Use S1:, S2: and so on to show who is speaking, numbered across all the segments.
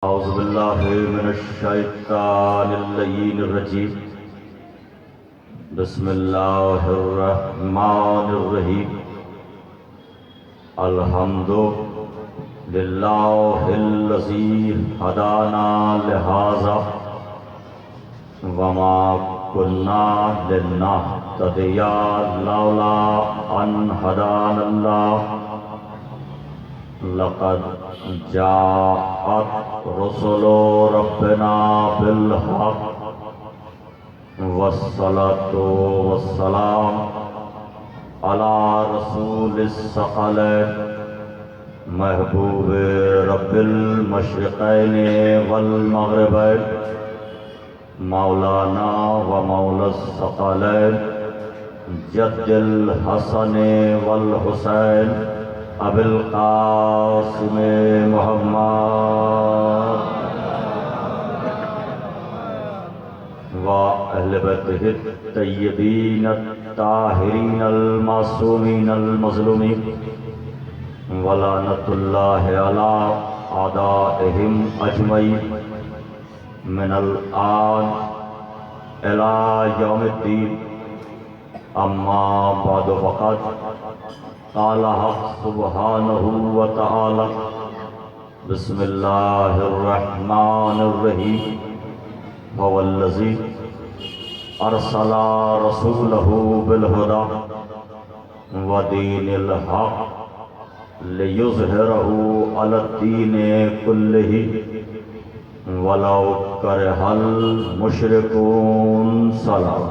S1: اعوذ باللہ من الشیطان اللعین الرجیم بسم اللہ الرحمن الرحیم الحمد للہ الذی ہدانا لہذا وما كنا لنہتدی لولا ان ہدانا اللہ لقد جاءت رسل ربنا بالحق والصلاة والسلام على رسول الثقلین محبوب رب المشرقین والمغربین مولانا و مولا الثقلین جد الحسن والحسین ابو القاسم محمد و اہل بیتہ الطیبین الطاہرین المعصومین المظلومین ولعنۃ اللہ علی اعدائہم اجمعین من الآن الی یوم الدین اما بعد فقط قال حق سبحانہ وتعالی بسم اللہ الرحمن الرحیم هو الذی ارسل رسولہ بالہدی ودین الحق لیظہرہ علی الدین کلہ ولو کرہ المشرکون صلاۃ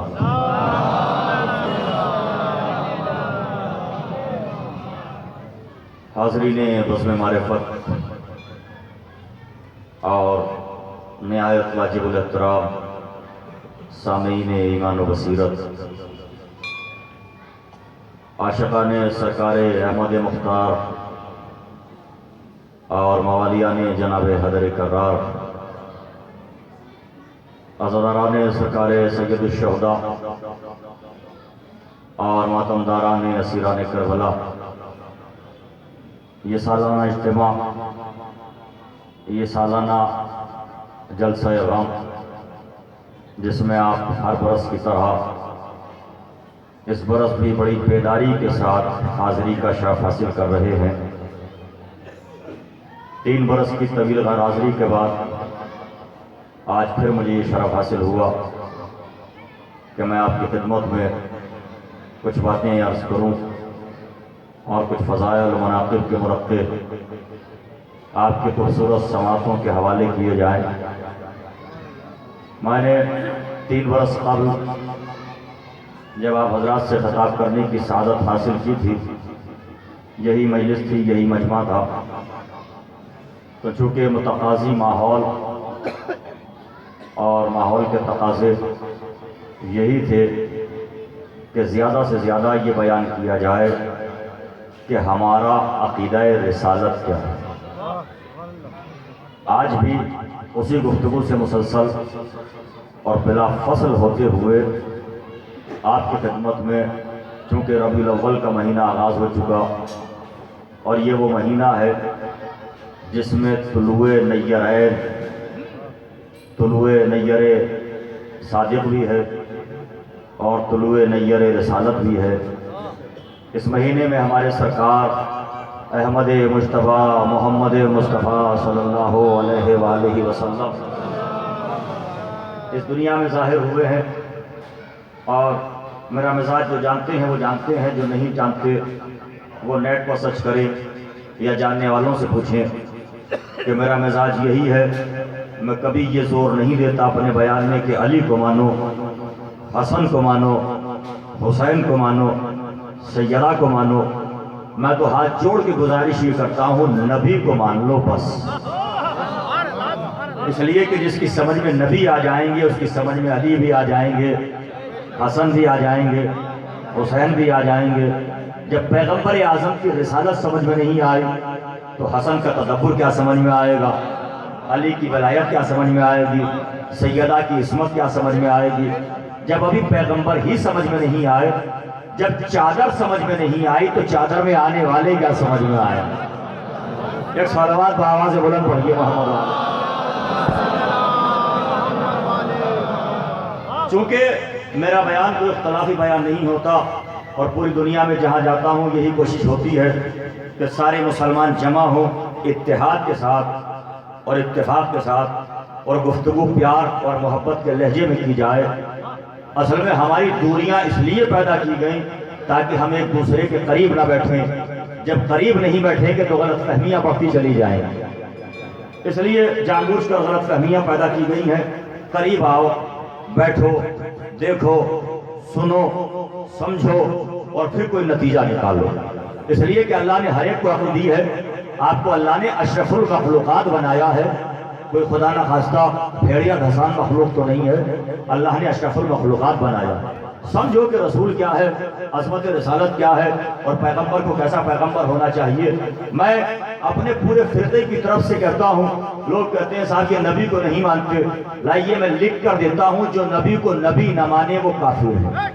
S1: حاضرین بزم معرفت اور نہایت واجب الاحترام سامعین ایمان و بصیرت، عاشقان سرکار احمد مختار اور موالیان جناب حیدر کرار، عزاداران سرکار سید الشہداء اور ماتمداران اسیران کربلا، یہ سالانہ اجتماع، یہ سالانہ جلسہ غم جس میں آپ ہر برس کی طرح اس برس بھی بڑی بیداری کے ساتھ حاضری کا شرف حاصل کر رہے ہیں۔ 3 برس کی طویل غیر حاضری کے بعد آج پھر مجھے یہ شرف حاصل ہوا کہ میں آپ کی خدمت میں کچھ باتیں عرض کروں اور کچھ فضائل و مناقب کے مرقع آپ کی خوبصورت سماعتوں کے حوالے کیے جائیں۔ میں نے 3 برس قبل جب آپ حضرات سے خطاب کرنے کی سعادت حاصل کی تھی، یہی مجلس تھی، یہی مجمع تھا، تو چونکہ متقاضی ماحول اور ماحول کے تقاضے یہی تھے کہ زیادہ سے زیادہ یہ بیان کیا جائے کہ ہمارا عقیدہ رسالت کیا ہے۔ آج بھی اسی گفتگو سے مسلسل اور بلا فصل ہوتے ہوئے آپ کی خدمت میں، چونکہ ربیع الاول کا مہینہ آغاز ہو چکا اور یہ وہ مہینہ ہے جس میں طلوع نیرین، طلوع نیر صادق بھی ہے اور طلوع نیر رسالت بھی ہے۔ اس مہینے میں ہمارے سرکار احمد مصطفیٰ محمد مصطفیٰ صلی اللہ علیہ وآلہ وسلم اس دنیا میں ظاہر ہوئے ہیں، اور میرا مزاج جو جانتے ہیں وہ جانتے ہیں، جو نہیں جانتے وہ نیٹ پر سرچ کریں یا جاننے والوں سے پوچھیں کہ میرا مزاج یہی ہے۔ میں کبھی یہ زور نہیں دیتا اپنے بیان میں کہ علی کو مانو، حسن کو مانو، حسین کو مانو، سیدہ کو مانو۔ میں تو ہاتھ جوڑ کے گزارش یہ کرتا ہوں نبی کو مان لو بس، اس لیے کہ جس کی سمجھ میں نبی آ جائیں گے اس کی سمجھ میں علی بھی آ جائیں گے، حسن بھی آ جائیں گے، حسین بھی آ جائیں گے۔ جب پیغمبر اعظم کی رسالت سمجھ میں نہیں آئی تو حسن کا تدبر کیا سمجھ میں آئے گا، علی کی ولایت کیا سمجھ میں آئے گی، سیدہ کی عصمت کیا سمجھ میں آئے گی۔ جب ابھی پیغمبر ہی سمجھ میں نہیں آئے، جب چادر سمجھ میں نہیں آئی تو چادر میں آنے والے کیا سمجھ میں آیا؟ ایک صلوات بآواز بلند پڑھیے محمد چونکہ میرا بیان کوئی اختلافی بیان نہیں ہوتا اور پوری دنیا میں جہاں جاتا ہوں یہی کوشش ہوتی ہے کہ سارے مسلمان جمع ہوں اتحاد کے ساتھ اور اتفاق کے ساتھ اور گفتگو پیار اور محبت کے لہجے میں کی جائے۔ اصل میں ہماری دوریاں اس لیے پیدا کی گئیں تاکہ ہم ایک دوسرے کے قریب نہ بیٹھیں۔ جب قریب نہیں بیٹھیں گے تو غلط فہمیاں بڑھتی چلی جائیں، اس لیے جان بوجھ کر غلط فہمیاں پیدا کی گئی ہیں۔ قریب آؤ، بیٹھو، دیکھو، سنو، سمجھو اور پھر کوئی نتیجہ نکالو، اس لیے کہ اللہ نے ہر ایک کو عقل دی ہے۔ آپ کو اللہ نے اشرف المخلوقات بنایا ہے، کوئی خدا نہ خواستہ بھیڑیا دھسان مخلوق تو نہیں ہے، اللہ نے اشرف المخلوقات بنایا۔ سمجھو کہ رسول کیا ہے، عظمت رسالت کیا ہے اور پیغمبر کو کیسا پیغمبر ہونا چاہیے۔ میں اپنے پورے فرقے کی طرف سے کہتا ہوں، لوگ کہتے ہیں صاحب یہ نبی کو نہیں مانتے، لائیے میں لکھ کر دیتا ہوں، جو نبی کو نبی نہ مانے وہ کافر ہے۔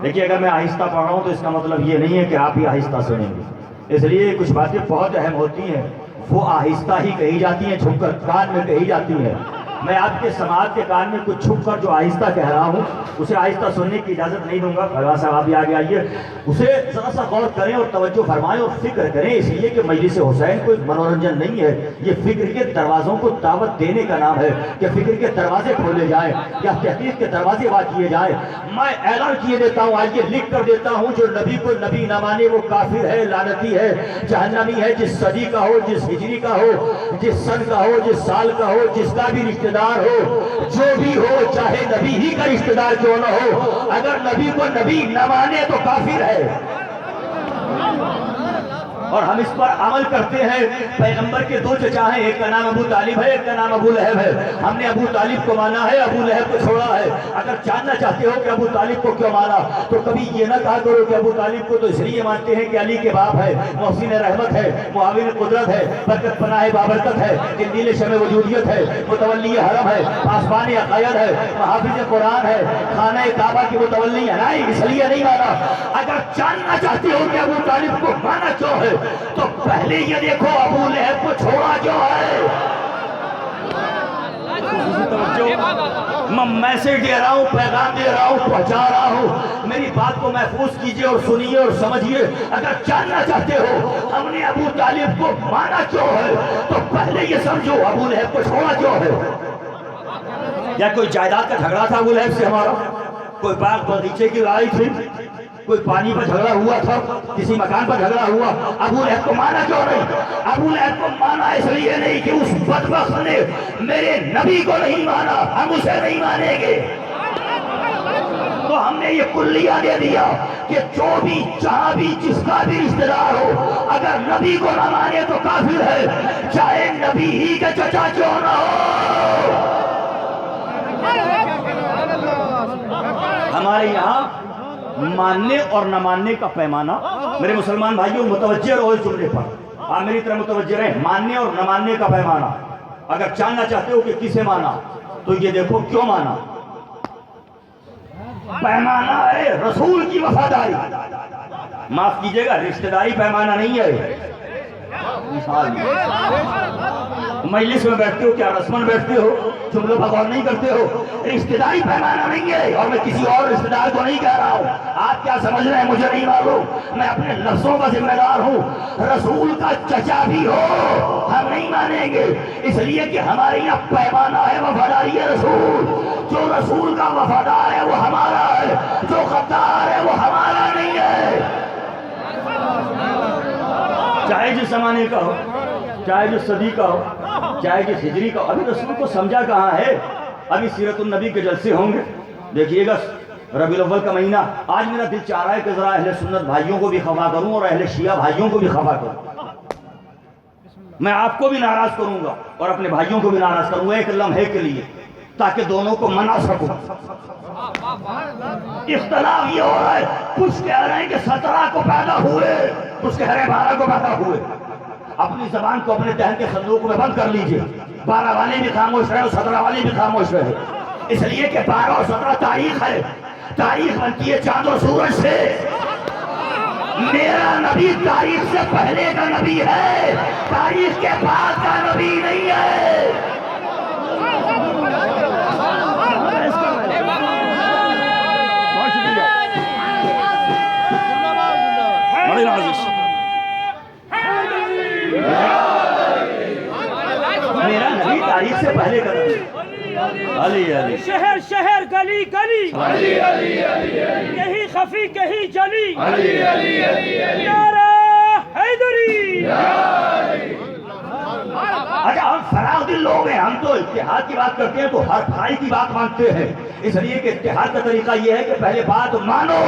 S1: دیکھیے اگر میں آہستہ پڑھ رہا ہوں تو اس کا مطلب یہ نہیں ہے کہ آپ ہی آہستہ سنیں گے، اس لیے کچھ باتیں بہت اہم ہوتی ہیں، وہ آہستہ ہی کہی جاتی ہیں، چھپ کر کان میں کہی جاتی ہیں۔ میں آپ کے سماعت کے کان میں کچھ چھپ کر جو آہستہ کہہ رہا ہوں اسے آہستہ سننے کی اجازت نہیں دوں گا۔ بھگوا صاحب آپ بھی آگے آئیے، اسے ذرا سا غور کریں اور توجہ فرمائیں اور فکر کریں، اس لیے کہ مجلس حسین کوئی منورنجن نہیں ہے، یہ فکر کے دروازوں کو دعوت دینے کا نام ہے کہ فکر کے دروازے کھولے جائیں یا تحقیق کے دروازے بات کیے جائیں۔ میں اعلان کیے دیتا ہوں، آئیے لکھ کر دیتا ہوں، جو نبی کو نبی نہ مانے وہ کافر ہے، لعنتی ہے، جہنمی ہے، جس صدی کا ہو، جس ہجری کا ہو، جس سن کا ہو، جس سال کا ہو، جس کا بھی رشتہ دار ہو، جو بھی ہو، چاہے نبی ہی کا رشتہ دار کیوں نہ ہو، اگر نبی کو نبی نہ مانے تو کافر ہے۔ اور ہم اس پر عمل کرتے ہیں۔ پیغمبر کے دو چچا ہیں، ایک کا نام ابو طالب ہے، ایک کا نام ابو لہب ہے۔ ہم نے ابو طالب کو مانا ہے، ابو لہب کو چھوڑا ہے۔ اگر جاننا چاہتے ہو کہ ابو طالب کو کیوں مانا تو کبھی یہ نہ کہا کرو کہ ابو طالب کو تو اس لیے مانتے ہیں کہ علی کے باپ ہے، محسن رحمت ہے، معاون قدرت ہے، برکت پناہ بابرکت ہے، قندیل شمع وجودیت ہے، متولی حرم ہے، پاسبان عقائد ہے، محافظ قرآن ہے، خانہ کعبہ کی متولی ہے، نہیں اس لیے نہیں مانا۔ اگر جاننا چاہتے ہو کہ ابو طالب کو مانا کیوں ہے تو پہلے یہ دیکھو ابو لہب کو چھوڑا کیوں ہے۔ میں میسج دے رہا ہوں، پیغام دے رہا ہوں، پہنچا رہا ہوں، میری بات کو محفوظ کیجئے اور سنیے اور سمجھیے۔ اگر جاننا چاہتے ہو ہم نے ابو طالب کو مانا کیوں ہے تو پہلے یہ سمجھو ابو لہب کو چھوڑا کیوں ہے۔ یا کوئی جائیداد کا جھگڑا تھا ابو لہب سے ہمارا، کوئی باغ باغیچے کی لڑائی تھی، کوئی پانی پر جھگڑا ہوا تھا، کسی مکان پر جھگڑا ہوا، ابو لہب کو مانا کیوں نہیں؟ ابو لہب کو مانا اس لیے نہیں کہ اس بدبخت نے میرے نبی کو نہیں مانا، ہم اسے نہیں مانیں گے۔ تو ہم نے یہ کلیہ دے دیا کہ جو بھی جہاں بھی جس کا بھی رشتہ دار ہو اگر نبی کو نہ مانے تو کافر ہے، چاہے نبی ہی کے چچا کیوں نہ ہو۔ ہمارے یہاں ماننے اور نہ ماننے کا پیمانہ، میرے مسلمان بھائیوں متوجہ رہو اس جملے پر، آپ میری طرح متوجہ رہیں، ماننے اور نہ ماننے کا پیمانہ۔ اگر جاننا چاہتے ہو کہ کسے مانا تو یہ دیکھو کیوں مانا۔ پیمانہ ہے رسول کی وفاداری، معاف کیجئے گا رشتہ داری پیمانہ نہیں ہے۔ مجلس میں بیٹھتے ہو کیا رسمن بیٹھتے ہو، جملوں پر غور نہیں کرتے ہو، رشتہ داری پیمانہ نہیں ہے۔ اور میں کسی اور رشتہ دار کو نہیں کہہ رہا ہوں، آپ کیا سمجھ رہے ہیں مجھے نہیں معلوم، میں اپنے لفظوں کا ذمہ دار ہوں۔ رسول کا چچا بھی ہو ہم نہیں مانیں گے، اس لیے کہ ہمارے یہاں پیمانہ ہے وفاداری رسول۔ جو رسول کا وفادار ہے وہ ہمارا ہے، جو غدار ہے وہ ہمارا نہیں ہے۔ چاہے جس زمانے کا ہو، چاہے جو صدی کا ہو، چاہے جس ہجری کا ہو، ابھی رسول کو سمجھا کہاں ہے؟ ابھی سیرت النبی کے جلسے ہوں گے، دیکھیے گا ربیع الاول کا مہینہ۔ آج میرا دل چاہ رہا ہے کہ ذرا اہل سنت بھائیوں کو بھی خفا کروں اور اہل شیعہ بھائیوں کو بھی خفا کروں۔ میں آپ کو بھی ناراض کروں گا اور اپنے بھائیوں کو بھی ناراض کروں گا ایک لمحے کے لیے، تاکہ دونوں کو منا سکوں۔ اختلاف یہ ہو رہا ہے، کچھ کہہ رہے ہیں کہ 17 کو پیدا ہوئے، کچھ کہہ رہے ہیں 12 کو پیدا ہوئے۔ اپنی زبان کو اپنے دہن کے صندوق میں بند کر لیجئے، 12 والے بھی خاموش رہے اور 17 والے بھی خاموش رہے، اس لیے کہ 12 اور 17 تاریخ ہے، تاریخ بنتی ہے چاند اور سورج سے۔ میرا نبی تاریخ سے پہلے کا نبی ہے، تاریخ اس کے بعد کا نبی نہیں ہے. میرا نبی تاریخ سے پہلے کا علی علی
S2: شہر شہر گلی گلی یہی خفی کہیں جلی نعرہ حیدری.
S1: اچھا ہم فراغ دل لوگ ہیں, ہم تو اتحاد کی بات کرتے ہیں تو ہر بھائی کی بات مانتے ہیں, اس لیے کہ اتحاد کا طریقہ یہ ہے کہ پہلے بات مانو,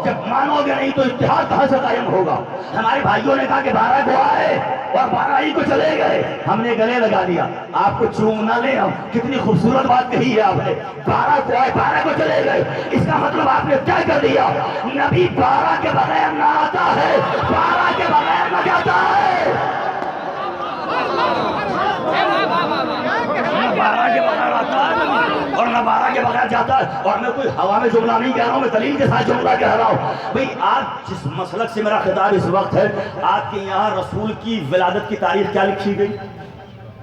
S1: جب مانو گے نہیں تو اتحاد کہاں سے قائم ہوگا. ہمارے بھائیوں نے کہا کہ 12 کو آئے اور 12 ہی کو چلے گئے, ہم نے گلے لگا دیا. آپ کو چوم نہ لیں, ہم کتنی خوبصورت بات کہی ہے آپ نے, 12 کو آئے 12 کو چلے گئے. اس کا مطلب آپ نے کیا کر دیا, نبی 12 کے بغیر نہ آتا ہے, 12 کے بغیر نہ جاتا ہے. 12 کے بغیر آتا ہے اور نہ 12 کے بغیر جاتا ہے. اور میں کوئی ہوا میں جملہ نہیں کہہ رہا ہوں, میں دلیل کے ساتھ جملہ کہہ رہا ہوں. بھئی آج جس مسلک سے میرا خطاب اس وقت ہے, آپ کے یہاں رسول کی ولادت کی تاریخ کیا لکھی گئی,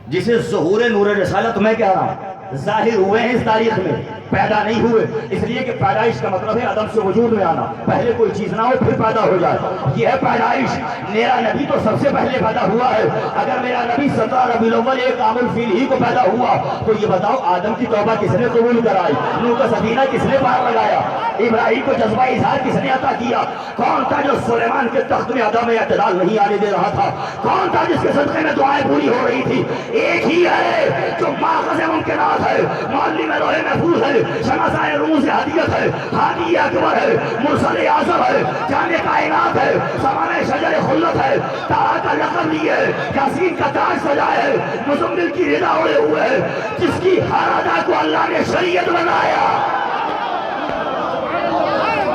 S1: جسے ظہور نور رسالت میں کہہ رہا ہوں, ظاہر ہوئے ہیں اس تاریخ میں, پیدا نہیں ہوئے. اس لیے کہ پیدائش کا مطلب ہے عدم سے وجود میں آنا, پہلے کوئی چیز نہ ہو پھر پیدا ہو جائے, یہ ہے پیدائش. میرا نبی تو سب سے پہلے پیدا ہوا ہے. اگر میرا نبی 17 ربیع الاول ایک عام الفیل ہی کو پیدا ہوا تو یہ بتاؤ آدم کی توبہ کس نے قبول کرائی, نوح کا سفینہ کس نے پار لگایا, ابراہیم کو جذبہ اظہار کس نے عطا کیا, کون تھا جو سلیمان کے تخت میں عدم اعتدال نہیں آنے دے رہا تھا, کون تھا جس کے صدقے میں دعائیں پوری ہو رہی تھی. ایک ہی ہے جو ماخذ ممکنات ہے, معلم لوح محفوظ ہے, شناسۂ رموز ہدیت ہے, ہادی اکبر ہے, مرسل اعظم ہے, جان کائنات ہے, سامان شجر خلت ہے, طاہا کا لقب لیے, یاسین کا تاج سجائے ہے, مزمل کی رضا اڑے ہوئے ہے, جس کی ہر ادا کو اللہ نے شریعت بنایا.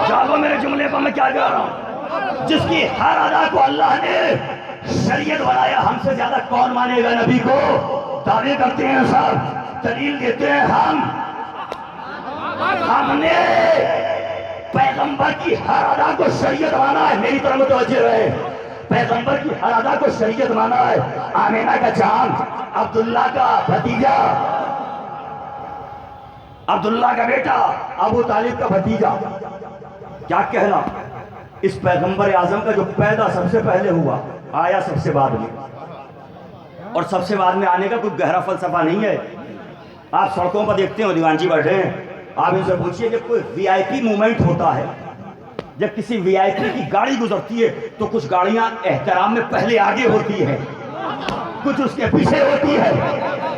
S1: جاگو میرے جملے پر میں کیا کہہ رہا ہوں, جس کی ہر ادا کو اللہ نے شریعت بنایا. ہم سے زیادہ کون مانے گا نبی کو, دعوے کرتے ہیں سب, دلیل دیتے ہیں ہم نے پیغمبر کی ہر ادا کو شریعت مانا ہے. میری طرف متوجہ رہے, پیغمبر کی ہر ادا کو شریعت مانا ہے. آمینہ کا چاند, عبداللہ کا بھتیجا, عبداللہ کا بیٹا, ابو طالب کا بھتیجا, کیا کہنا, اس پیغمبر اعظم کا جو پیدا سب سے پہلے ہوا, آیا سب سے بعد میں, اور سب سے بعد میں آنے کا کوئی گہرا فلسفہ نہیں ہے. آپ سڑکوں پر دیکھتے ہو دیوان جی بیٹھے ہیں, آپ ان سے پوچھئے جب کوئی وی آئی پی مومنٹ ہوتا ہے, جب کسی وی آئی پی کی گاڑی گزرتی ہے تو کچھ گاڑیاں احترام میں پہلے آگے ہوتی ہیں, کچھ اس کے پیچھے ہوتی ہے.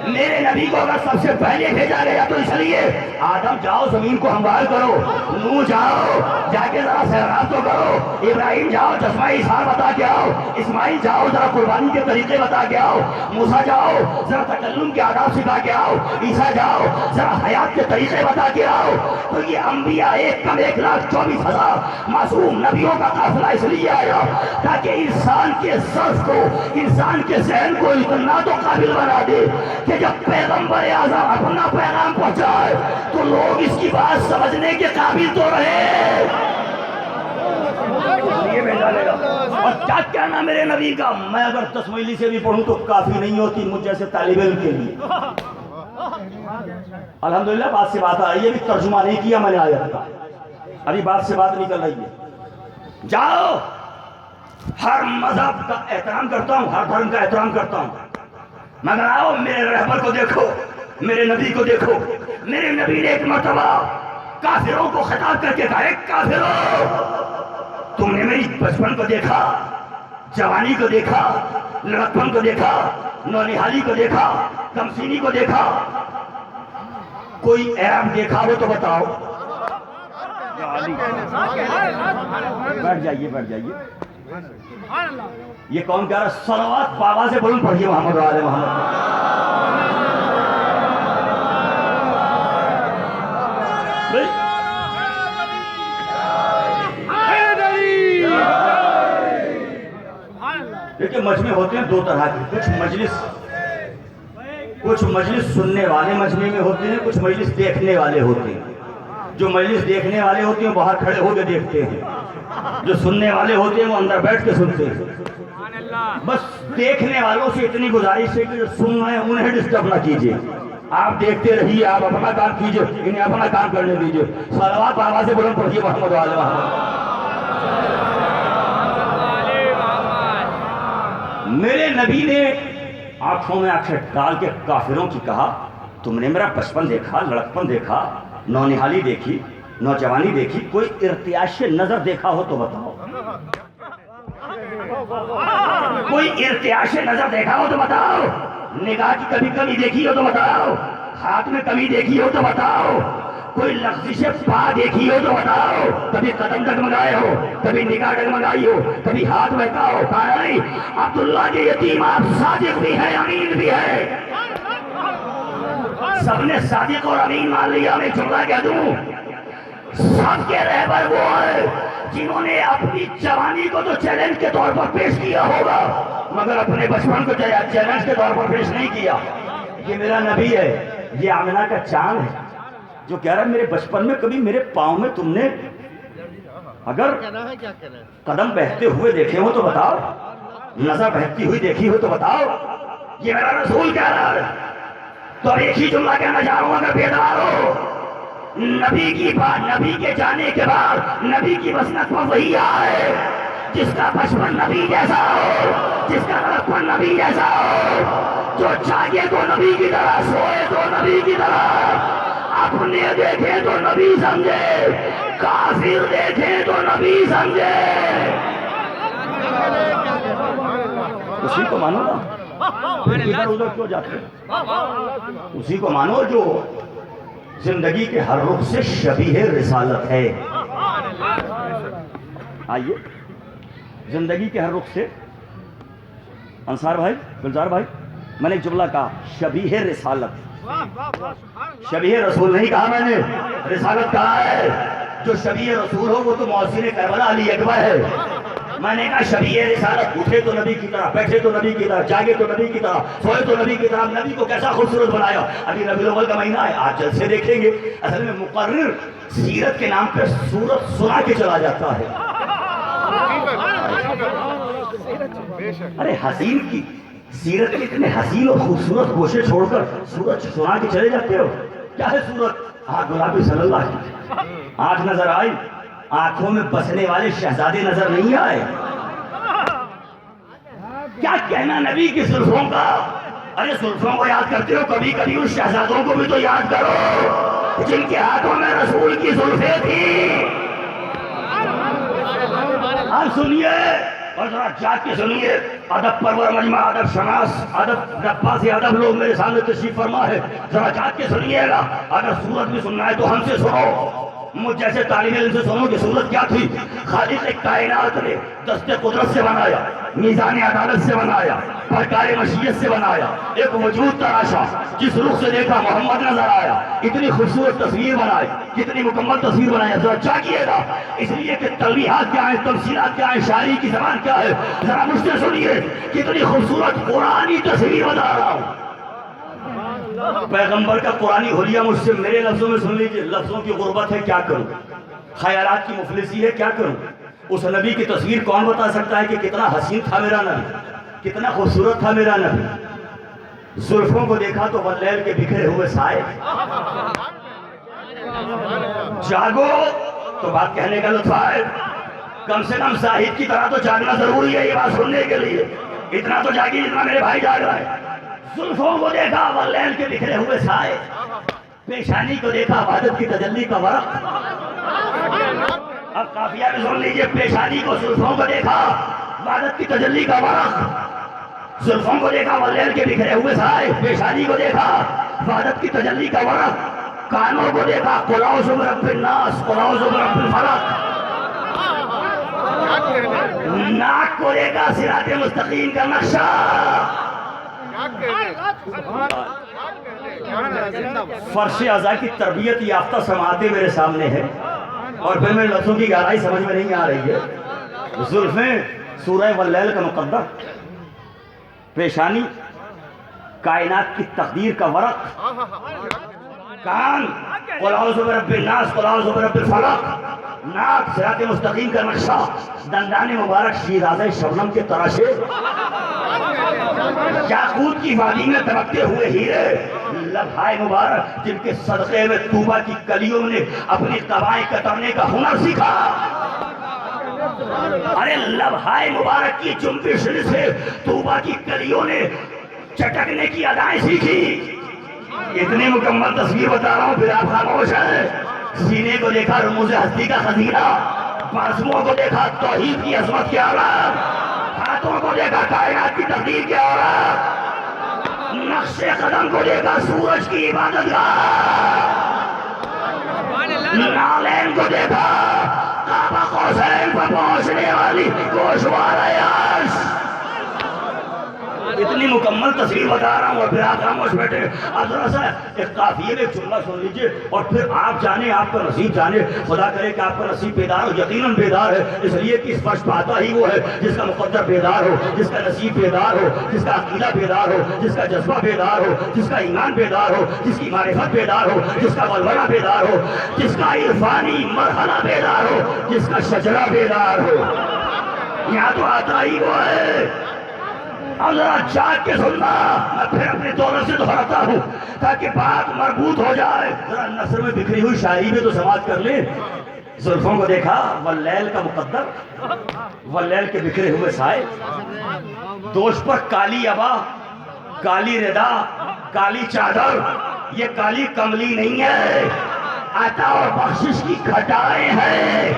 S1: میرے نبی کو اگر سب سے پہلے بھیجا گیا تو اس لیے آدم جاؤ زمین کو ہموار کرو, نوح جاؤ جا کے ذرا سیراب تو کرو, ابراہیم جاؤ جذبہ اظہار بتا کے آؤ, اسماعیل جاؤ ذرا قربانی کے طریقے بتا کے آؤ, موسیٰ جاؤ ذرا تکلم کے آداب سکھا کے آؤ, عیسیٰ جاؤ ذرا حیات کے طریقے بتا کے آؤ. تو یہ انبیاء 1,24,000 معصوم نبیوں کا قافلہ اس لیے آیا تاکہ انسان کے ذوق کو, انسان کے ذہن کو اتنا تو قابل بنا دے کہ جب پیغمبر اعظم اپنا پیغام پہنچائے تو لوگ اس کی بات سمجھنے کے قابل تو رہے. اور کیا کہنا میرے نبی کا, میں اگر تسمیلی سے بھی پڑھوں تو کافی نہیں ہوتی مجھ جیسے طالب علم کے لیے. الحمدللہ بات سے بات آ رہی ہے, بھی ترجمہ نہیں کیا میں نے آیت کا, ابھی بات سے بات نکل رہی ہے. جاؤ, ہر مذہب کا احترام کرتا ہوں, ہر دھرم کا احترام کرتا ہوں, مگر آؤ میرے رہبر کو دیکھو, میرے نبی کو دیکھو. میرے نبی نے ایک مرتبہ کافروں کو خطاب کر کے کہا, کافروں تم نے میری بچپن کو دیکھا, جوانی کو دیکھا, لڑکپن کو دیکھا, نونہالی کو دیکھا, کمسینی کو دیکھا, کوئی عیب دیکھا ہو تو بتاؤ. بیٹھ جائیے بیٹھ جائیے. یہ کون کہہ رہا ہے, صلوات بابا سے بلند پڑھیے محمد و آل محمد. دیکھیں مجمع ہوتے ہیں دو طرح کے, کچھ مجلس سننے والے مجمع میں ہوتے ہیں, کچھ مجلس دیکھنے والے ہوتے ہیں. جو مجلس دیکھنے والے ہوتے ہیں باہر کھڑے ہو کے دیکھتے ہیں, جو سننے والے ہوتے ہیں وہ اندر بیٹھ کے سنتے ہیں. بس دیکھنے والوں سے اتنی گزارش ہے کہ جو سن رہے ہیں انہیں ڈسٹرب نہ کیجیے. آپ دیکھتے رہیے, آپ اپنا کام کیجیے, انہیں اپنا کام کرنے دیجیے. صلوات آواز سے بلند پڑھیے محمد و آل محمد. میرے نبی نے آنکھوں میں آنکھیں ڈال کے کافروں کی کہا, تم نے میرا بچپن دیکھا, لڑکپن دیکھا, نونہالی دیکھی, نوجوانی دیکھی, کوئی ارتعاش نظر دیکھا ہو تو بتاؤ. کوئی ارتعاش نظر دیکھا ہو تو بتاؤ. نگاہ کی کبھی کمی دیکھی ہو تو بتاؤ. ہاتھ میں کمی دیکھی ہو تو بتاؤ. کوئی لغزش پا دیکھی ہو تو بتاؤ. کبھی قدم ڈگمگائے ہو, کبھی نگاہ ڈگمگائی ہو, کبھی ہاتھ بہکا ہو. کہا نہیں, عبداللہ کے یتیم آپ صادق بھی ہے, امین بھی ہے. سب نے صادق اور امین مان لیا. میں جملہ کہہ دوں, سب کے رہبر وہ ہے جنہوں نے اپنی جوانی کو تو چیلنج کے طور پر پیش کیا ہوگا, مگر اپنے بچپن کو چیلنج کے طور پر پیش نہیں کیا. یہ میرا نبی ہے, یہ آمنہ کا چاند ہے, جو کہہ رہا ہے میرے بچپن میں کبھی میرے پاؤں میں تم نے اگر قدم بہتے ہوئے دیکھے ہو تو بتاؤ, نظر بہتی ہوئی دیکھی ہو تو بتاؤ. یہ میرا رسول کہہ رہا ہے. تو اب ایک ہی جملہ کہنا چاہ رہا ہوں, اگر بیدار ہو, نبی کی بات, نبی کے جانے کے بعد نبی کی مسنت میں وہی آئے جس کا بچپن نبی جیسا ہو, جس کا لڑکپن نبی جیسا ہو, جو جاگے تو نبی کی طرح, سوئے تو نبی کی طرح, اپنے دیکھیں تو نبی سمجھے, کافر دیکھیں تو نبی سمجھے. اسی کو مانو نا, ادھر ادھر کیوں جاتے ہیں؟ اسی کو مانو جو زندگی کے ہر رخ سے شبیہ رسالت ہے. آئیے, زندگی کے ہر رخ سے, انصار بھائی, گلزار بھائی, میں نے ایک جملہ کہا, شبیہ رسالت. شبیہ رسول نہیں کہا میں نے, رسالت کہا ہے. جو شبیہ رسول ہو وہ تو محسن کربلا علی اکبر ہے. میں نے کہا شبیہ رسالت, اٹھے تو نبی کی طرح, بیٹھے تو نبی کی طرح, جاگے تو نبی کی طرح, سوئے تو نبی کی طرح. نبی کو کیسا خوبصورت بنایا. ابھی ربیع الاول کا مہینہ ہے, آج جلسے دیکھیں گے. اصل میں مقرر سیرت کے نام پہ سورت سنا کے چلا جاتا ہے. ارے حسین کی سیرت میں اتنے حسین اور خوبصورت گوشے چھوڑ کر سورت سنا کے چلے جاتے ہو. کیا ہے سورت؟ آنکھ گلابی صلی اللہ کی آنکھ نظر آئی, آنکھوں میں بسنے والے شہزادے نظر نہیں آئے. کیا کہنا نبی کی زلفوں کا. ارے زلفوں کو یاد کرتے ہو, کبھی کبھی ان شہزادوں کو بھی تو یاد کرو جن کے ہاتھوں میں رسول کی زلفیں تھی. اب سنیے اور ذرا جاگ کے سنیے. ادب پرور مجمع, ادب شناس, ادب ربا سے ادب لوگ میرے سامنے تشریف فرما ہے. ذرا جاگ کے سنیے گا. اگر سورت بھی سننا ہے تو ہم سے سنو, مجھ جیسے طالب علم سے سنو کہ سورت کیا تھی. خالق کائنات نے دست قدرت سے بنایا, میزان عدالت سے بنایا, پرکار مشیت سے بنایا, ایک وجود تراشا, جس رخ سے دیکھا محمد نظر آیا. اتنی خوبصورت تصویر بنائی, کتنی مکمل تصویر بنائی. ذرا جاگیے گا, اس لیے کہ تلویحات کیا ہیں, تفصیلات کیا ہیں, شاعری کی زبان کیا ہے. ذرا مجھ سے سنیے, کتنی خوبصورت قرآنی تصویر بتا رہا ہوں. پیغمبر کا قرآنی حلیہ مجھ سے میرے لفظوں میں سن لیجیے. لفظوں کی غربت ہے کیا کروں, خیالات کی مفلسی ہے کیا کروں. اس نبی کی تصویر کون بتا سکتا ہے کہ کتنا حسین تھا میرا نبی, کتنا خوبصورت تھا میرا نبی. زلفوں کو دیکھا تو واللیل کے بکھرے ہوئے سائے. جاگو تو بات کہنے کا لطف ہے, کم سے کم زاہد کی طرح تو جاگنا ضروری ہے یہ بات سننے کے لیے. اتنا تو جاگی جتنا میرے بھائی جاگ رہا ہے. زلفوں کو دیکھا واللیل کے بکھرے ہوئے سائے, پیشانی کو دیکھا عبادت کی تجلی کا ورق. اب قافیہ بھی سن لیجیے. پیشانی کو, زلفوں کو دیکھا عبادت کی تجلی کا ورق, زلفوں کو دیکھا واللیل کے بکھرے ہوئے سائے, پیشانی کو دیکھا عبادت کی تجلی کا ورق, کانوں کو دیکھا قل اعوذ برب الناس, قل اعوذ برب الفلق, ناک کو دیکھا صراط مستقیم کا نقشہ. فرش اعضاء کی تربیت یافتہ سماعتیں میرے سامنے ہے, اور پھر میرے لفظوں کی گہرائی سمجھ میں نہیں آ رہی ہے. زلفیں سورہ واللیل کا مقدر, پیشانی کائنات کی تقدیر کا ورق, کان قل اعوذ برب الناس، قل اعوذ برب الفلق، ناک صراط مستقیم کا نقشہ، دندان مبارک شیرازہ شبنم کے تراشے، یاقوت کی وادی میں دمکتے ہوئے ہیرے، لبھائے مبارک جن کے صدقے میں طوبہ کی کلیوں نے اپنی قبائیں کترنے کا ہنر سیکھا۔ ارے لبھائے مبارک کی جنبش سے طوبہ کی کلیوں نے چٹکنے کی ادائیں سیکھی۔ اتنی مکمل تصویر بتا رہا ہوں، پھر آپ خاموش ہیں۔ سینے کو دیکھا رموز ہستی کا خزینہ، بازوؤں کو دیکھا توحید کی عظمت کی عالم، ہاتھوں کو دیکھا کائنات کی تقدیر کی عالم، نقش قدم کو دیکھا سورج کی عبادت گاہ، نالین کو دیکھا قاب قوسین پر پہنچنے والی گوشوار عیاش۔ اتنی مکمل تصویر بتا رہا ہوں اور پھر آپ خاموش بیٹھے۔ اب ذرا سا ایک قافیے میں ایک جملہ سن لیجئے اور پھر آپ جانے، آپ کا نصیب جانے۔ خدا کرے کہ آپ کا نصیب بیدار ہو، یقیناً بیدار ہے، اس لیے کہ اس فرش پاتا ہی وہ ہے جس کا مقدر بیدار ہو، جس کا نصیب بیدار ہو، جس کا عقیدہ بیدار ہو، جس کا جذبہ بیدار ہو، جس کا ایمان بیدار ہو، جس کی معرفت بیدار ہو، جس کا ولولہ بیدار ہو، جس کا عرفانی مرحلہ بیدار ہو، جس کا شجرہ بیدار ہو۔ یہاں تو آتا ہی وہ ہے۔ اب ذرا جاگ کے سننا، میں پھر اپنے دوروں سے دہراتا ہوں تاکہ بات مربوط ہو جائے۔ ذرا نثر میں بکھری ہوئی شاعری میں تو سماعت کر لیں۔ زلفوں کو دیکھا واللیل کا مقدر، واللیل کے بکھرے ہوئے سائے، دوش پر کالی عبا، کالی ردا، کالی چادر، یہ کالی کملی نہیں ہے، عطا اور بخشش کی گھٹائیں ہیں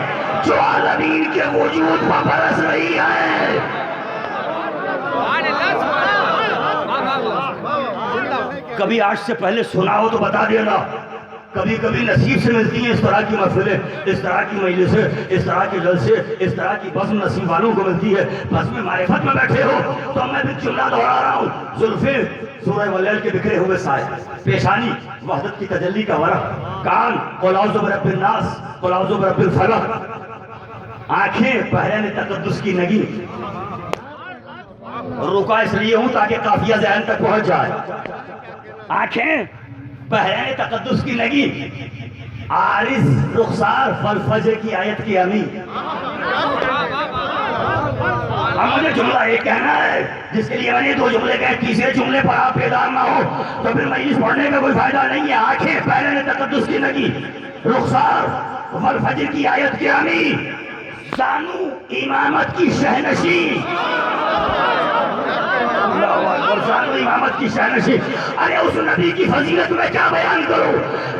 S1: جو عالمین کے وجود پر برس رہی ہیں۔ کبھی آج سے پہلے سنا ہو تو بتا دینا۔ کبھی کبھی نصیب سے ملتی ہیں اس طرح کی محفلیں، اس طرح کی مجلسیں، اس طرح کے جلسے، اس طرح کی بزم نصیب والوں کو ملتی ہے۔ بزم معرفت میں بیٹھے ہو تو میں بھی جملہ دہرا رہا ہوں۔ زلفیں سورہ واللیل کے بکھرے ہوئے سائے، پیشانی وحدت کی تجلی کا ورق، کان قل اعوذ برب الناس، قل اعوذ برب الفلق، آنکھیں بحرین تقدس کی نگی۔ رکا اس لیے ہوں تاکہ قافیہ ذہن تک پہنچ جائے۔ آنکھیں بحرین تقدس کی نگی، عارض رخسار فلفجر کی آیت کی امی۔ اب مجھے جملہ ایک کہنا ہے جس کے لیے میں نے دو جملے کہے، تیسرے جملے پر آپ بیدار نہ ہو تو پھر مجلس پڑھنے میں کوئی فائدہ نہیں ہے۔ آنکھیں بحرین تقدس کی نگی، رخسار فلفجر کی آیت کی امی، زانو امامت کی شہنشی، زانو امامت کی شہنشی۔ ارے اس نبی کی فضیلت میں کیا بیان کروں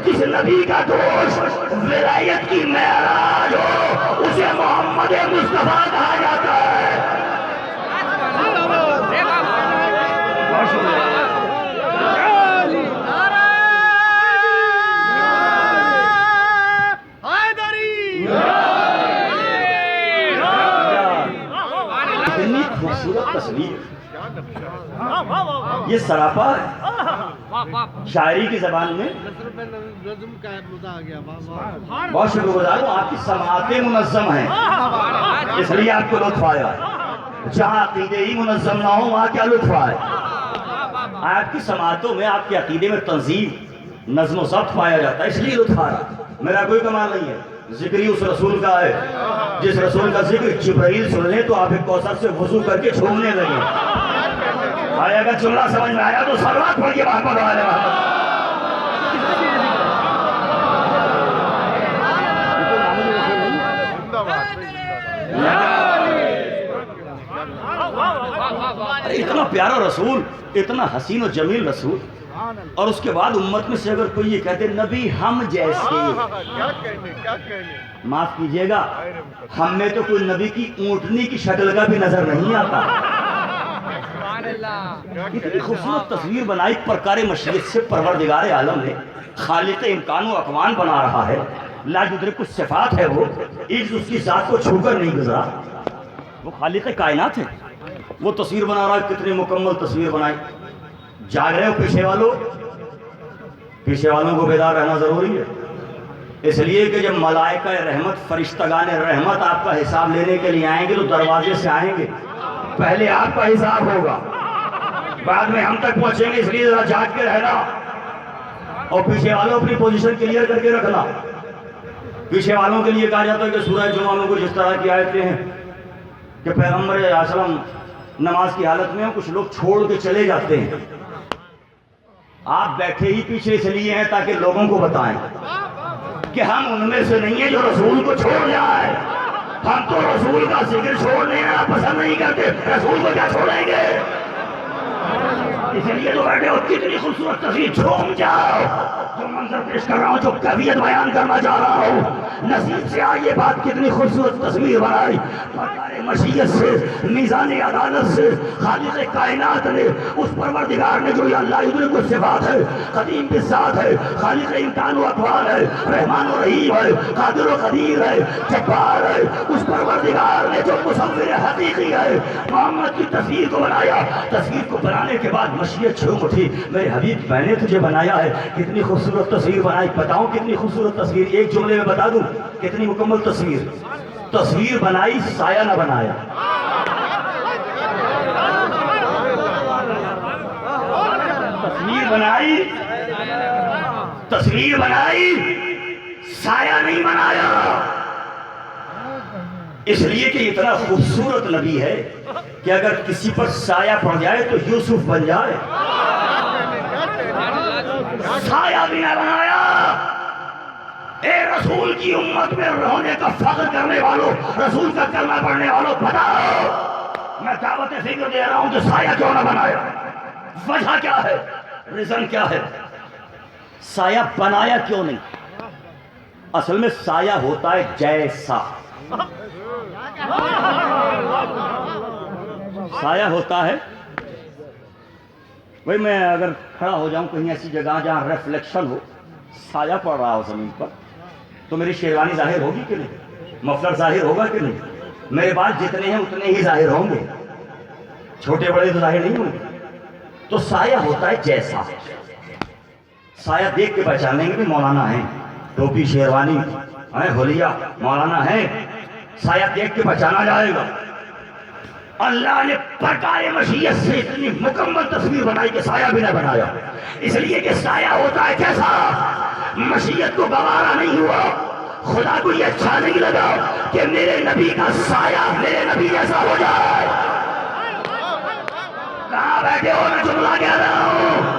S1: جس نبی کا دوش ولایت کی معراج ہو، اسے محمد مصطفیٰ کہا جاتا ہے۔ اتنی خوبصورت تصویر، یہ سراپا ہے شاعری کی زبان میں۔ بہت شکر گزار ہوں، آپ کی سماعتیں منظم ہیں اس لیے آپ کو لطف آیا۔ جہاں عقیدے ہی منظم نہ ہوں وہاں کیا لطف آئے۔ آپ کی سماعتوں میں، آپ کے عقیدے میں تنظیم، نظم و ضبط پایا جاتا ہے، اس لیے لطف آ رہا۔ میرا کوئی کمال نہیں ہے، ذکری اس رسول کا ہے جس رسول کا ذکر جبرائیل سن لے تو آپ ایک کوثر سے وضو کر کے چھومنے لگے۔ آیا اگر جملہ سمجھ میں آیا تو سلوات پڑھیے محمد علیہ محمد۔ اتنا پیارا رسول، اتنا حسین و جمیل رسول، اور اس کے بعد امت میں سے اگر کوئی یہ کہتے نبی ہم جیسے، معاف کیجئے گا، ہم میں تو کوئی نبی کی اونٹنی کی شکل کا بھی نظر نہیں آتا۔ اتنی خوبصورت تصویر بنائی پرکار مشیت سے پروردگار عالم نے، خالق امکان و اکوان بنا رہا ہے، لا یدرک کچھ صفات ہے وہ، ایک اس کی ذات کو چھو کر نہیں گزرا، وہ خالق کائنات ہے، وہ تصویر بنا رہا ہے۔ کتنی مکمل تصویر بنائی۔ جاگ رہے ہو پیچھے والوں کو بیدار رہنا ضروری ہے، اس لیے کہ جب ملائکہ رحمت، فرشتگان رحمت آپ کا حساب لینے کے لیے آئیں گے تو دروازے سے آئیں گے، پہلے آپ کا حساب ہوگا، بعد میں ہم تک پہنچیں گے، اس لیے ذرا جاگ کے رہنا۔ اور پیچھے والوں اپنی پوزیشن کلیئر کر کے رکھنا. پیچھے والوں کے لیے کہا جاتا ہے کہ سورہ جمعہ میں کچھ اس طرح کی آیتیں ہیں کہ پیغمبر علیہ السلام نماز کی حالت میں کچھ لوگ چھوڑ کے چلے جاتے ہیں. آپ بیٹھے ہی پیچھے اس لیے ہیں تاکہ لوگوں کو بتائیں کہ ہم ان میں سے نہیں ہیں جو رسول کو چھوڑ جائے. ہم تو رسول کا ذکر چھوڑنے پسند نہیں کرتے, رسول کو کیا چھوڑیں گے. اس لیے جو بیٹھے ہو کتنی خوبصورت تصویر, جھوم جاؤ. جو منظر پیش کر رہا ہوں, جو کیفیت بیان کرنا چاہ رہا ہوں, نصیب سے آئیے بات کتنی خوبصورت تصویر بنائی. پردار مشیت سے, میزان عدالت سے, خالق کائنات نے, اس پروردگار نے جو یہ اللہ یدرک الصفات ہے, قدیم بالذات ہے, خالق امکان و اقوال ہے, رحمان و رحیم ہے, قادر و قدیر ہے, جبار ہے, اس پروردگار نے جو مصور حقیقی ہے محمد کی تصویر کو بنایا. تصویر کو بنانے کے بعد مشیت چھوٹ اٹھی, میرے حبیب میں نے تجھے بنایا ہے. کتنی خوبصورت تصویر بنائی, بتاؤں کتنی خوبصورت تصویر. ایک جملے میں بتا دوں کتنی مکمل تصویر. تصویر بنائی, سایہ نہ بنایا. تصویر بنائی, سایہ نہیں بنایا. اس لیے کہ اتنا خوبصورت نبی ہے کہ اگر کسی پر سایہ پڑ جائے تو یوسف بن جائے. سایہ بھی نہ بنایا. اے رسول کی امت میں رہنے کا فخر کرنے والوں, رسول کا کلمہ پڑھنے والوں, بتاؤ میں دعوت فکر دے رہا ہوں کہ سایہ کیوں نہ بنایا. وجہ کیا ہے, ریزن کیا ہے, سایہ بنایا کیوں نہیں. اصل میں سایہ ہوتا ہے جیسا. سایہ ہوتا ہے, بھائی میں اگر کھڑا ہو جاؤں کہیں ایسی جگہ جہاں ریفلیکشن ہو, سایہ پڑ رہا ہو زمین پر, تو میری شیروانی ظاہر ہوگی کہ نہیں, مفلر ظاہر ہوگا کہ نہیں. میرے بال جتنے ہیں اتنے ہی ظاہر ہوں گے, چھوٹے بڑے تو ظاہر نہیں ہوں گے. تو سایہ ہوتا ہے جیسا. سایہ دیکھ کے پہچان لیں گے کہ مولانا ہیں, ٹوپی شیروانی ہیں, حلیہ مولانا ہیں. سایہ دیکھ کے پہچانا جائے گا. اللہ نے پردار مشیت سے اتنی مکمل تصویر بنائی کہ سایہ بھی نہ بنایا. اس لیے کہ سایہ ہوتا ہے کیسا, مشیت کو گوارا نہیں ہوا, خدا کو یہ اچھا نہیں لگا کہ میرے نبی کا سایہ میرے نبی جیسا ہو جائے. کہاں بیٹھے ہو, میں جملہ کہہ رہا ہوں.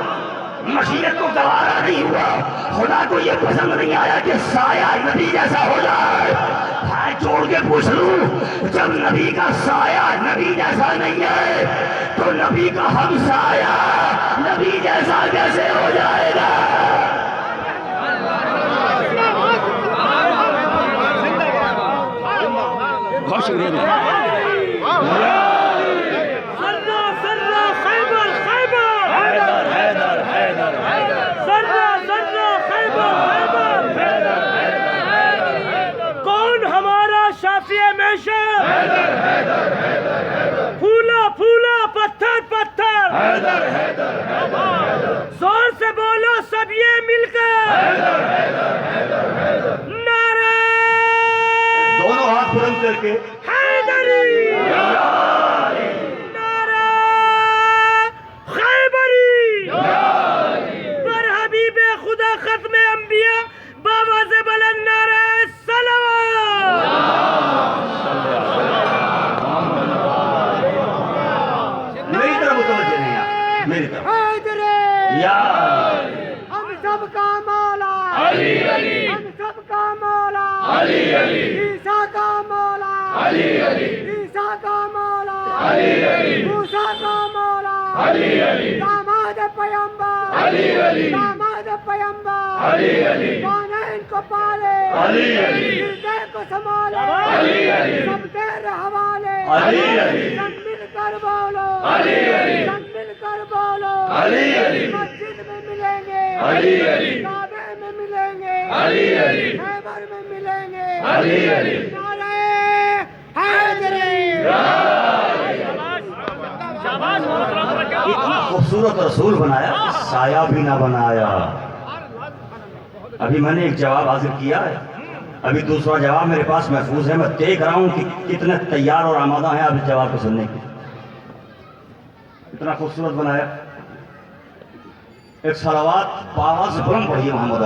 S1: مشیت کو گوارا نہیں ہوا, خدا کو یہ پسند نہیں آیا کہ سایہ نبی جیسا ہو جائے. ہاتھ جوڑ کے پوچھ لوں, جب نبی کا سایہ نبی جیسا نہیں ہے تو نبی کا ہم سایہ نبی جیسا کیسے ہو جائے گا. بہت شکریہ.
S2: پھولا پھولا پتھر پتھر, زور سے بولو سب یہ مل کر, نعرہ
S1: دونوں ہاتھ بلند کر کے
S2: حیدری, نعرہ خیبری, بر حبیب خدا ختم انبیاء باواز بلند نعرہ صلوات.
S3: ہم سب کا مولا علی علی, ہم سب کا مولا علی علی, عیسیٰ کا مولا علی علی, عیسیٰ کا مولا علی علی, موسیٰ کا مولا علی علی, داماد پیغمبر علی علی, داماد پیغمبر علی علی, کونین کو پالے علی علی, ہردے کو سنبھالے علی علی, سب تیرے حوالے علی علی, سب مل کر بولو علی علی, سب مل کر بولو علی علی, مسجد میں ملیں گے علی علی, کعبے میں ملیں گے علی علی, خیبر میں ملیں گے علی علی, نعرہ حیدری.
S1: اتنا خوبصورت رسول بنایا کہ سایہ بھی نہ بنایا. ابھی میں نے ایک جواب حاصل کیا ہے, ابھی دوسرا جواب میرے پاس محفوظ ہے. میں دیکھ رہا ہوں کہ کتنے تیار اور آمادہ ہیں آپ اس جواب کو سننے کے. اتنا خوبصورت بنایا. ایک صلوات آواز بلند پڑھیے محمد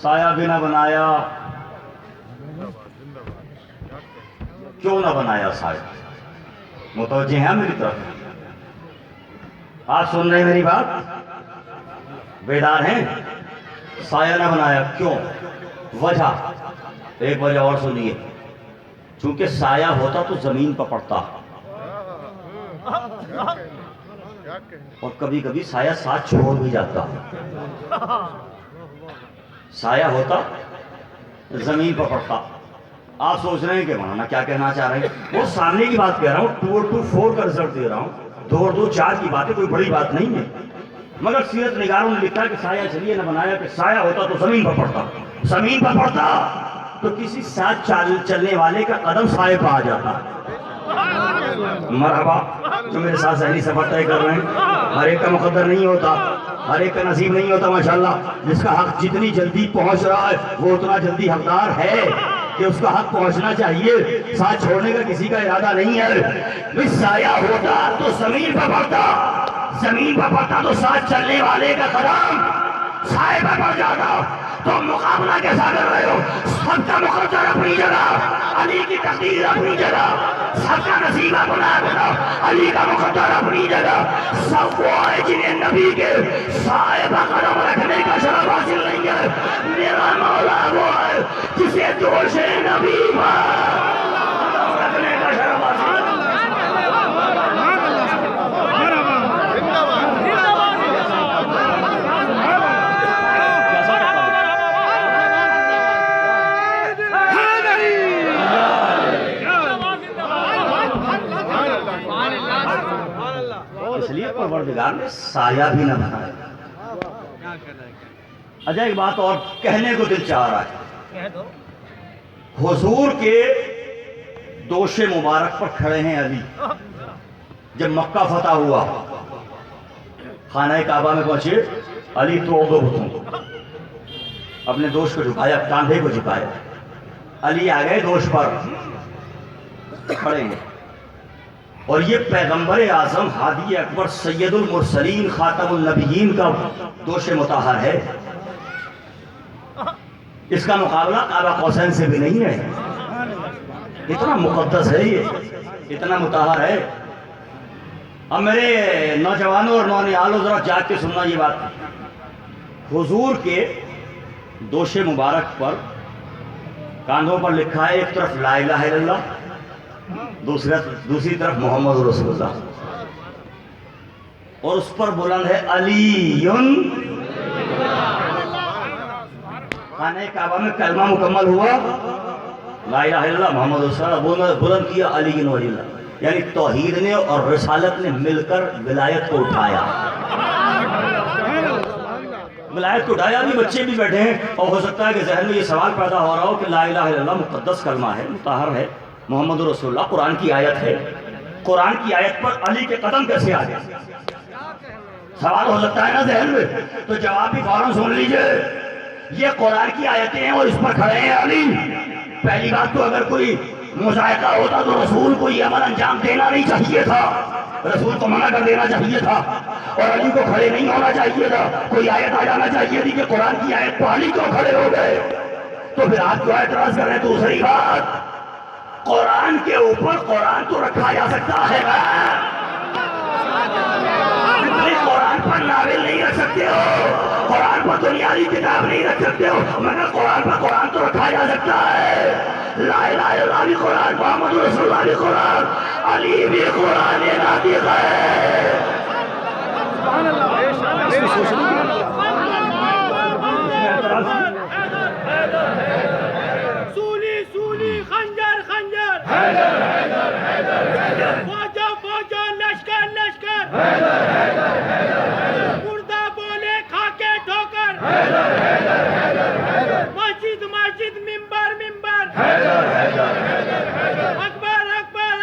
S1: سایہ بھی نہ بنایا، کیوں نہ بنایا سایہ؟ متوجہ ہیں میری طرف؟ آپ سن رہے ہیں میری بات؟ بیدار ہیں؟ سایہ نہ بنایا کیوں؟ وجہ ایک وجہ اور سنیے، چونکہ سایہ ہوتا تو زمین پر پڑتا، اور کبھی کبھی سایہ ساتھ چھوڑ بھی جاتا۔ سایہ ہوتا زمین پر پڑتا۔ آپ سوچ رہے ہیں کہ مولانا کیا کہنا چاہ رہے ہیں؟ وہ سامنے کی بات کہہ رہا ہوں، 2 اور 2 4 کا رزلٹ دے رہا ہوں۔ 2 اور 2 4 کی باتیں کوئی بڑی بات نہیں ہے، مگر سیرت نگاروں نے لکھا کہ سایہ چلیے نہ بنایا کہ سایہ ہوتا تو زمین پر پڑتا، زمین پر پڑتا تو کسی ساتھ چلنے والے کا قدم سائے پہ آ جاتا۔ مرحبا، جو میرے ساتھ ذہنی سفر طے کر رہے ہیں، ہر ایک کا مقدر نہیں ہوتا، ہر ایک کا نصیب نہیں ہوتا ماشاءاللہ۔ جس کا حق جتنی جلدی پہنچ رہا ہے وہ اتنا جلدی حقدار ہے کہ اس کا حق پہنچنا چاہیے، ساتھ چھوڑنے کا کسی کا ارادہ نہیں ہے۔ سایہ ہوتا تو زمین پر پڑتا، زمین پر پڑتا تو ساتھ چلنے والے کا قدم سائے پر پڑ جاتا۔ تو مقابلہ کیسا کر رہے ہو؟ سب کا مقدر اپنی جگہ، علی کی تقدیر اپنی جگہ، سب کا نصیب اپنا اپنا، علی کا مقدر اپنی جگہ۔ سب وہ ہے جنہیں نبی کے سائے پر قدم رکھنے کا شرف حاصل نہیں ہے۔ میرا مولا وہ ہے جسے دوش نبی پر رکھنے کا شرف حاصل ہے۔ اس لیے پروردگار نے سایہ بھی نہ بنایا۔ اچھا ایک بات اور کہنے کو دل چاہ رہا ہے، حضور کے دوش مبارک پر کھڑے ہیں علی۔ جب مکہ فتح ہوا، خانہ کعبہ میں پہنچے، علی تو دو بتوں اپنے دوش کو جھکایا، کاندھے کو جھکایا، علی آ گئے دوش پر کھڑے ہیں، اور یہ پیغمبر اعظم ہادی اکبر سید المرسلین خاتم النبیین کا دوش مطہر ہے۔ اس کا مقابلہ قاب قوسین سے بھی نہیں ہے۔ اتنا مقدس ہے، یہ اتنا مطہر ہے۔ اب میرے نوجوانوں اور نونہالوں ذرا جاگ کے سننا یہ بات، حضور کے دوش مبارک پر کاندھوں پر لکھا ہے، ایک طرف لا الہ الا اللہ، دوسری طرف محمد رسول اللہ، اور اس پر بلند ہے علی۔ خانہ کعبہ میں کلمہ مکمل ہوا، لا الہ الا اللہ محمد رسول اللہ، بلند کیا علی ولی اللہ، یعنی توحید نے اور رسالت نے مل کر ولایت کو اٹھایا۔ ولایت کو اٹھایا۔ بھی بچے بھی بیٹھے ہیں، اور ہو سکتا ہے کہ ذہن میں یہ سوال پیدا ہو رہا ہو کہ لا الہ الا اللہ مقدس کلمہ ہے، مطہر ہے، محمد رسول اللہ قرآن کی آیت ہے، قرآن کی آیت پر علی کے قدم کیسے آ گئے؟ سوال ہو سکتا ہے نا ذہن میں، تو جواب بھی فوراً سن لیجئے۔ یہ قرآن کی آیتیں ہیں اور اس پر کھڑے ہیں علی۔ پہلی بات تو اگر کوئی مذائقہ ہوتا تو رسول کو یہ عمل انجام دینا نہیں چاہیے تھا، رسول کو منع کر دینا چاہیے تھا، اور علی کو کھڑے نہیں ہونا چاہیے تھا۔ کوئی آیت آ جانا چاہیے تھی کہ قرآن کی آیت پر علی کیوں کھڑے ہو گئے؟ تو پھر آپ کیوں اعتراض کر رہے ہیں؟ دوسری بات، قرآن کے اوپر قرآن تو رکھا جا سکتا ہے نا، قرآن پر ناول نہیں رکھ سکتے ہو، قرآن پر دنیاوی کتاب نہیں رکھ سکتے ہو، مگر قرآن پر قرآن تو رکھا جا سکتا ہے۔ لا الہ الا اللہ بھی قرآن، محمد رسول اللہ بھی قرآن، علی بھی قرآن ناطق ہے۔
S2: سولی سولی خنجر خنجر، فوجا فوجا لشکر لشکر، مردہ بولے کھا کے ٹھوکر، مسجد مسجد ممبر ممبر، اکبر اکبر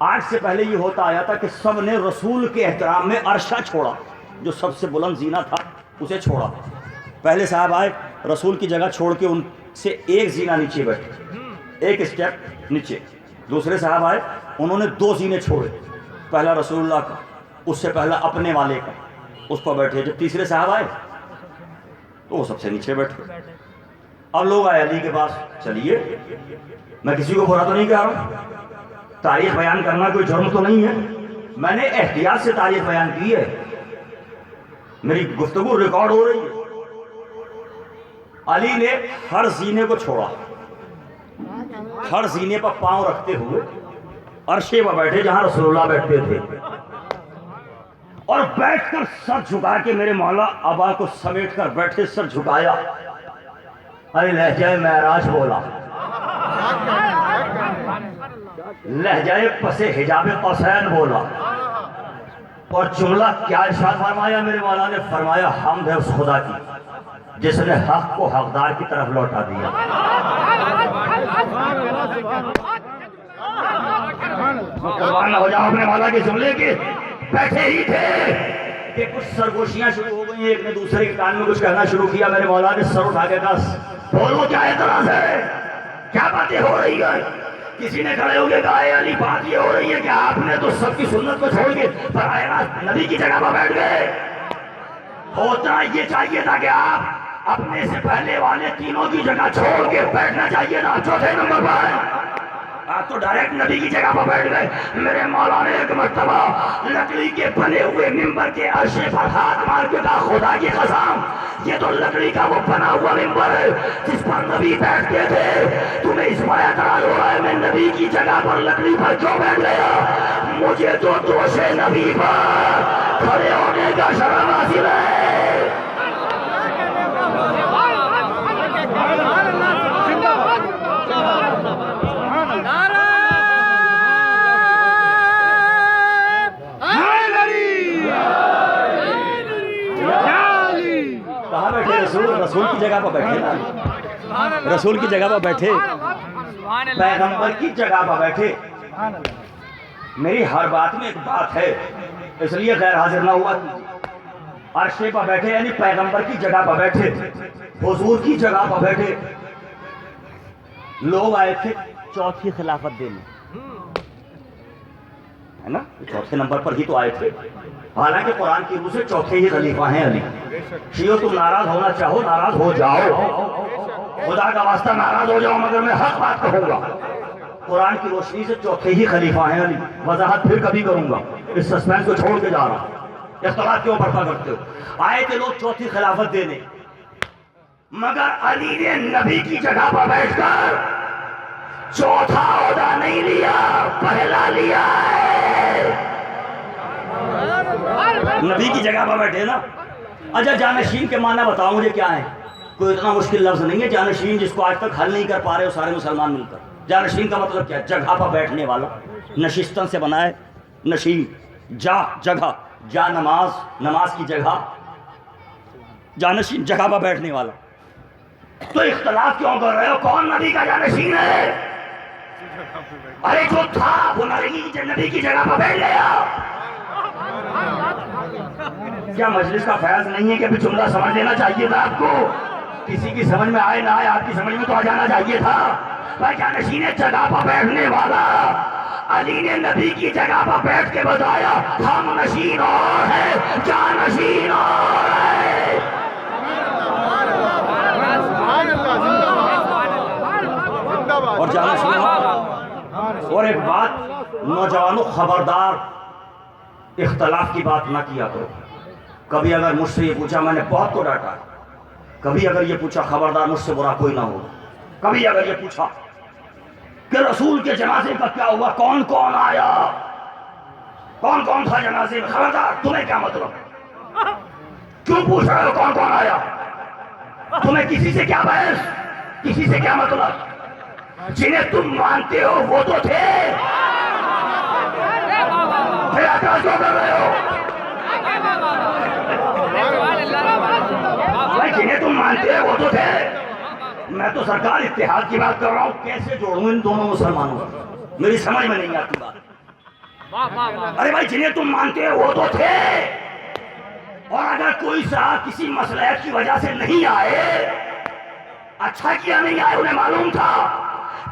S1: آج سے پہلے یہ ہوتا آیا تھا کہ سب نے رسول کے احترام میں عرشہ چھوڑا، جو سب سے بلند زینہ تھا اسے چھوڑا. پہلے صاحب آئے رسول کی جگہ چھوڑ کے ان سے ایک زینہ نیچے بیٹھے، ایک اسٹیپ نیچے. دوسرے صاحب آئے انہوں نے 2 زینے چھوڑے، پہلا رسول اللہ کا، اس سے پہلا اپنے والے کا، اس پر بیٹھے. جب تیسرے صاحب آئے تو وہ سب سے نیچے بیٹھے. اب لوگ آئے علی کے پاس. چلیے میں کسی کو برا تو نہیں کہہ رہا ہوں، تاریخ بیان کرنا کوئی جرم تو نہیں ہے، میں نے احتیاط سے تاریخ بیان کی ہے، میری گفتگو ریکارڈ ہو رہی ہے. علی نے ہر زینے کو چھوڑا، ہر زینے پر پاؤں رکھتے ہوئے عرشے پر بیٹھے جہاں رسول اللہ بیٹھتے تھے، اور بیٹھ کر سر جھکا کے میرے مولا ابا کو سمیٹ کر بیٹھے، سر جھکایا. ارے لہجہ معراج بولا، لہجہ پس حجاب قصین بولا، اور جملہ کیا ارشاد فرمایا میرے مولا نے؟ فرمایا حمد ہے اس خدا کی جس نے حق کو حقدار کی طرف لوٹا دیا. قربان ہو جاؤ اپنے مولا کے جملے کے. بیٹھے ہی تھے کہ کچھ سرگوشیاں شروع ہو گئی، ایک نے دوسرے کے کان میں کچھ کہنا شروع کیا. میرے مولا نے سر اٹھا کے کہا بولو کیا اعتراض ہے، کیا باتیں ہو رہی ہیں؟ کسی نے کھڑے ہو کے کہا اے علی بات یہ ہو رہی ہے کہ آپ نے تو سب کی سنت کو چھوڑ کے براہ راست نبی کی جگہ پر بیٹھ گئے. ہوتا یہ چاہیے تھا کہ آپ اپنے سے پہلے والے تینوں کی جگہ چھوڑ کے بیٹھنا چاہیے تھا چوتھے نمبر پر. آپ تو ڈائریکٹ نبی کی جگہ پر بیٹھ گئے. میرے مولا نے ایک مرتبہ لکڑی کے بنے ہوئے ممبر کے عرشے پر ہاتھ مار کے کہا خدا کی قسم یہ تو لکڑی کا وہ بنا ہوا ممبر ہے جس پر نبی بیٹھتے تھے، تمہیں اس پر اعتراض ہو رہا ہے میں نبی کی جگہ پر لکڑی پر کیوں بیٹھ گیا؟ مجھے تو دوش نبی پر کھڑے ہونے کا شرم حاصل ہے. کہاں بیٹھے رسول کی جگہ پر بیٹھے نا، رسول کی جگہ پر بیٹھے، پیغمبر کی جگہ پر بیٹھے. میری ہر بات میں ایک بات ہے اس لیے غیر حاضر نہ ہوا. عرشے پر بیٹھے یعنی پیغمبر کی جگہ پر بیٹھے، حضور کی جگہ پر بیٹھے. لوگ آئے تھے چوتھی خلافت دینے، ہے نا، چوتھے نمبر پر ہی تو آئے تھے. حالانکہ قرآن کی روح سے چوتھے ہی خلیفہ ہیں علی. شیعو تم ناراض ہونا چاہو ناراض ہو جاؤ، خدا کا واسطہ ناراض ہو جاؤ مگر میں حق بات کہوں گا. قرآن کی روشنی سے چوتھے ہی خلیفہ ہیں علی. وضاحت پھر کبھی کروں گا، اس سسپینس کو چھوڑ کے جا رہا ہوں. اختلاف کیوں برپا کرتے ہو؟ آئے تھے لوگ چوتھی خلافت دینے، مگر علی نے نبی کی جگہ پر بیٹھ کر چوتھا عہدہ نہیں لیا، پہلا لیا ہے. نبی کی جگہ پر بیٹھے نا. اچھا جانشین کے معنی بتاؤ مجھے کیا ہے؟ کوئی اتنا مشکل لفظ نہیں ہے جانشین جس کو آج تک حل نہیں کر پا رہے ہو سارے مسلمان مل کر. جانشین کا مطلب کیا ہے؟ جگہ پر بیٹھنے والا. نشستن سے بنا ہے نشین، جا جگہ، جا نماز، نماز کی جگہ، جانشین جگہ پر بیٹھنے والا. تو اختلاف کیوں کر رہے ہو؟ کون نبی کا جانشین ہے؟ ارے جو تھا وہ نبی کی جگہ پر بیٹھ گیا. کیا مجلس کا فیض نہیں ہے کہ ابھی جملہ سمجھ لینا چاہیے تھا آپ کو؟ کسی کی سمجھ میں آئے نہ آئے آپ کی سمجھ میں تو آ جانا چاہیے تھا. بھائی جانشین جگہ پر بیٹھنے والا علی نے نبی کی جگہ پر بیٹھ کے بتایا ہم نشین اور ہے جانشین اور ہے. اور جانشین اور ایک بات نوجوانوں خبردار، اختلاف کی بات نہ کیا کرو. کبھی اگر مجھ سے یہ پوچھا، میں نے بہت کو ڈانٹا، کبھی اگر یہ پوچھا خبردار مجھ سے برا کوئی نہ ہو. کبھی اگر یہ پوچھا کہ رسول کے جنازے کا کیا ہوا، کون کون آیا، کون کون تھا جنازے میں، خبردار تمہیں کیا مطلب؟ کیوں پوچھ رہے ہو کون کون آیا؟ تمہیں کسی سے کیا بحث، کسی سے کیا مطلب؟ جنہیں تم مانتے ہو وہ تو تھے، پھر اعتراض کیوں کر رہے ہو؟ جنہیں تم مانتے ہو وہ تو تھے. میں تو سرکار اتحاد کی بات کر رہا ہوں. کیسے جوڑوں ان دونوں مسلمانوں کو؟ میری سمجھ میں نہیں آتی بات.
S4: ارے بھائی جنہیں تم مانتے ہو وہ تو تھے، اور اگر کوئی صاحب کسی مصلحت کی وجہ سے نہیں آئے، اچھا کیا نہیں آئے، انہیں معلوم تھا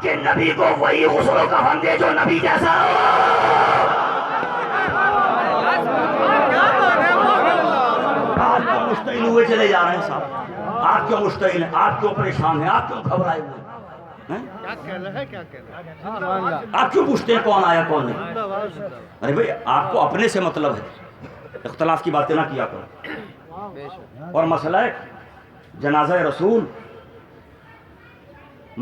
S4: کہ نبی کو وہی غسل و کفن دے جو نبی جیسا ہو۔ آپ کیوں مشتعل ہوئے چلے جا رہے ہیں صاحب؟ آپ کیوں مشتعل ہیں؟ آپ کیوں پریشان ہیں؟ آپ کیوں گھبرائے ہوئے ہیں؟ آپ کیوں پوچھتے ہیں کون آیا کون نہیں؟ ارے بھائی آپ کو اپنے سے مطلب ہے، اختلاف کی باتیں نہ کیا کرو۔ اور مسئلہ جنازہ رسول،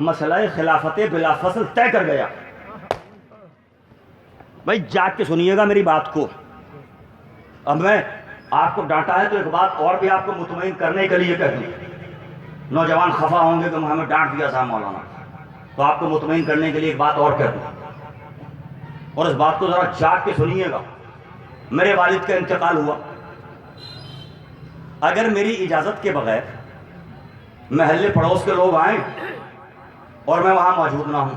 S4: مسئلہ خلافت بلا فصل طے کر گیا۔ بھائی جاگ کے سنیے گا میری بات کو۔ اب میں آپ کو ڈانٹا ہے تو ایک بات اور بھی آپ کو مطمئن کرنے کے لیے کہہ دوں، نوجوان خفا ہوں گے کہ ہمیں ڈانٹ دیا صاحب مولانا، تو آپ کو مطمئن کرنے کے لیے ایک بات اور کہہ دوں، اور اس بات کو ذرا جاگ کے سنیے گا۔ میرے والد کا انتقال ہوا، اگر میری اجازت کے بغیر محلے پڑوس کے لوگ آئیں اور میں وہاں موجود نہ ہوں،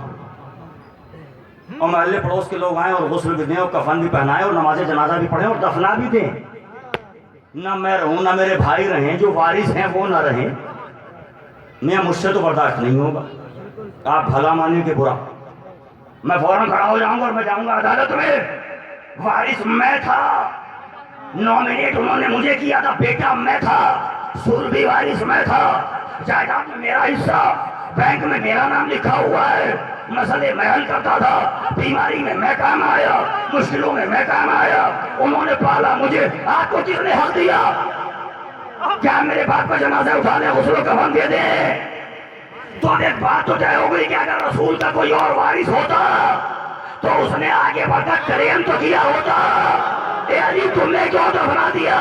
S4: اور محلے پڑوس کے لوگ آئیں اور غسل بھی دیں اور کفن بھی پہنائیں اور نماز جنازہ بھی پڑھیں اور دفنا بھی دیں، نہ میں رہوں نہ میرے بھائی رہیں، جو وارث ہیں وہ نہ رہیں، میں مجھ سے تو برداشت نہیں ہوگا۔ آپ بھلا مانیں کہ برا، میں فوراً کھڑا ہو جاؤں گا اور میں جاؤں گا عدالت میں۔ وارث میں تھا، نومینیٹ انہوں نے مجھے کیا تھا، بیٹا میں تھا، سور بھی وارث میں تھا، جائیداد میں میرا حصہ، بینک میں میرا نام لکھا ہوا ہے، مسئلے میں حل کرتا تھا، بیماری میں میں کام آیا، مشکلوں میں میں کام آیا، انہوں نے پالا مجھے، آپ کو کس نے حق دیا؟ کیا میرے باپ کا جنازہ اٹھانے غسل و کفن دے دیں؟ تو اب ایک بات تو طے ہو گئی کہ اگر رسول کا کوئی اور وارث ہوتا تو اس نے آگے بڑھ کر کریم تو کیا ہوتا۔ اے علی تم نے کیوں دفنا دیا؟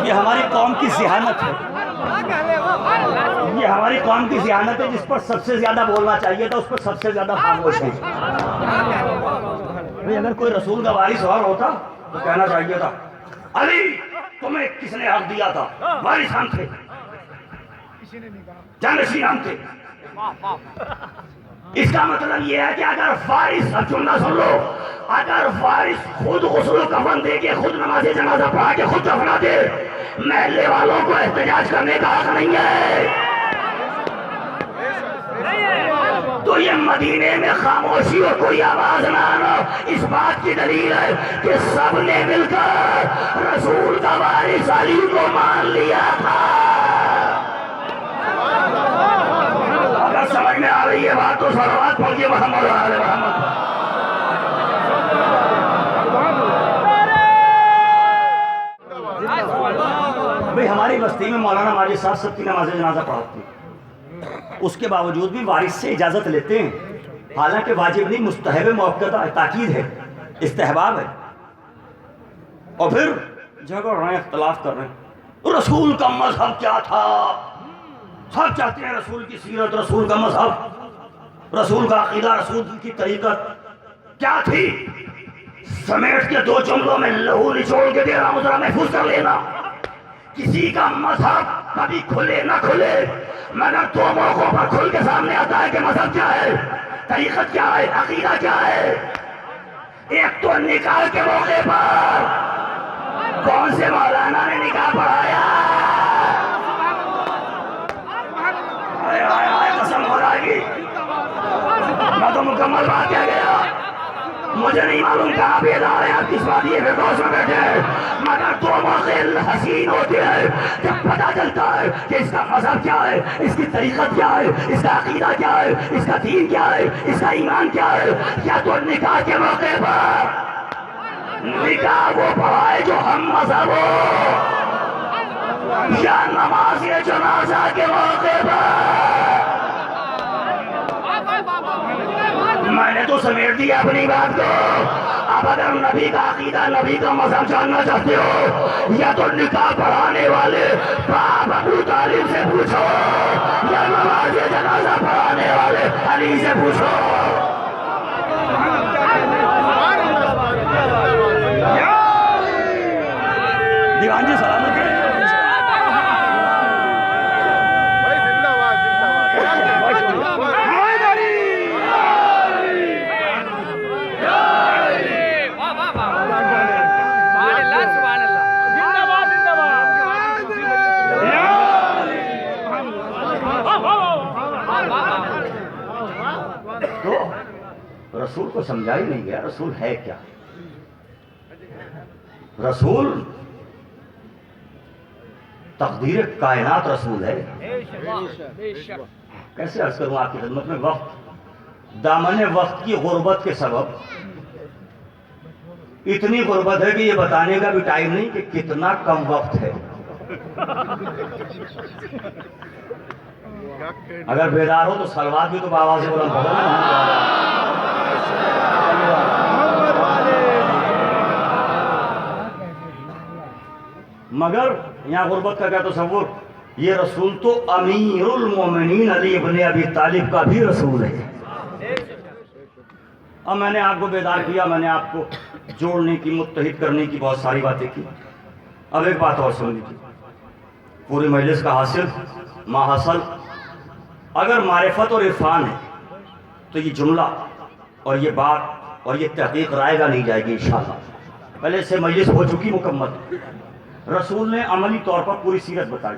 S4: یہ ہماری قوم کی ذہانت ہے، یہ ہماری قوم کی ذہانت ہے، جس پر سب سے زیادہ بولنا چاہیے تھا اس پر سب سے زیادہ خاموش ہیں۔ اگر کوئی رسول کا وارث اور ہوتا تو کہنا چاہیے تھا علی تمہیں کس نے حق دیا تھا؟ وارث ہم تھے، جانشین ہم تھے۔ اس کا مطلب یہ ہے کہ اگر وارث، اب جملہ سن لو، اگر وارث خود غسل و کفن دے کے، خود نماز جنازہ پڑھا کے خود دفنا دے، محلے والوں کو احتجاج کرنے کا حق نہیں ہے۔ تو یہ مدینے میں خاموشی اور کوئی آواز نہ آنا اس بات کی دلیل ہے کہ سب نے مل کر رسول کا وارث علی کو مان لیا تھا۔ اگر سمجھ میں آ رہی ہے بات تو صلوات پڑھیے محمد و آل محمد۔ بھئی ہماری بستی میں مولانا ماجد صاحب سب کی نماز جنازہ پڑھاتے ہیں، اس کے باوجود بھی وارث سے اجازت لیتے ہیں، حالانکہ واجب نہیں، مستحب موقع تاکید ہے، استحباب ہے، اور پھر جھگڑ رہے ہیں، اختلاف کر رہے ہیں۔ رسول کا مذہب کیا تھا؟ سب چاہتے ہیں رسول کی سیرت، رسول کا مذہب، رسول کا عقیدہ، رسول کی طریقت کیا تھی؟ سمیٹ کے دو جملوں میں لہو نچوڑ کے دے رہا ہوں، ذرا محفوظ کر لینا۔ کسی کا مذہب کبھی کھلے نہ کھلے مگر دو موقعوں پر کھل کے سامنے آتا ہے کہ مذہب کیا ہے، طریقت کیا ہے، عقیدہ کیا ہے۔ ایک تو نکاح کے موقع پر کون سے مولانا نے نکاح پڑھایا؟ قسم خدا کی میں تو مکمل بات کہہ گیا، مجھے نہیں معلوم کہاں پہ ادارے ہیں، آپ کس وادی فردوس میں بیٹھے ہیں، مگر دو موقع حسین ہوتے ہیں جب پتہ چلتا ہے کہ اس کا مذہب کیا ہے، اس کی طریقت کیا ہے، اس کا عقیدہ کیا ہے، اس کا دین کیا ہے، اس کا ایمان کیا ہے۔ یا تو نکاح کے موقع پر نکاح وہ پڑھائے جو ہم مذہب ہو، یا نماز جنازہ کے موقع پر۔ میں نے تو سمیٹ دیا اپنی بات کو۔ اب اگر نبی کا عقیدہ، نبی کا مذہب جاننا چاہتے ہو، یا تو نکاح پڑھانے والے باپ ابو طالب سے پوچھو، یا نماز جنازہ پڑھانے والے علی سے پوچھو۔ دیوان جی سلامت ہے۔
S3: زندہ باد
S4: تو رسول کو سمجھا ہی نہیں گیا رسول ہے کیا. رسول تقدیر کائنات رسول ہے. کیسے عرض کروں آپ کی خدمت میں؟ وقت دامن وقت کی غربت کے سبب اتنی غربت ہے کہ یہ بتانے کا بھی ٹائم نہیں کہ کتنا کم وقت ہے. اگر بیدار ہو تو سلوات بھی تو بآواز بلند پڑھو نا. مگر یہاں غربت کا کیا تصور؟ یہ رسول تو امیر المومنین علی ابن ابی طالب کا بھی رسول ہے. اب میں نے آپ کو بیدار کیا، میں نے آپ کو جوڑنے کی، متحد کرنے کی بہت ساری باتیں کی. اب ایک بات اور سن لیجیے، پوری مجلس کا حاصل ما حاصل اگر معرفت اور عرفان ہے تو یہ جملہ اور یہ بات اور یہ تحقیق رائے گا نہیں جائے گی انشاءاللہ. پہلے سے مجلس ہو چکی مکمل. رسول نے عملی طور پر پوری سیرت بتائی.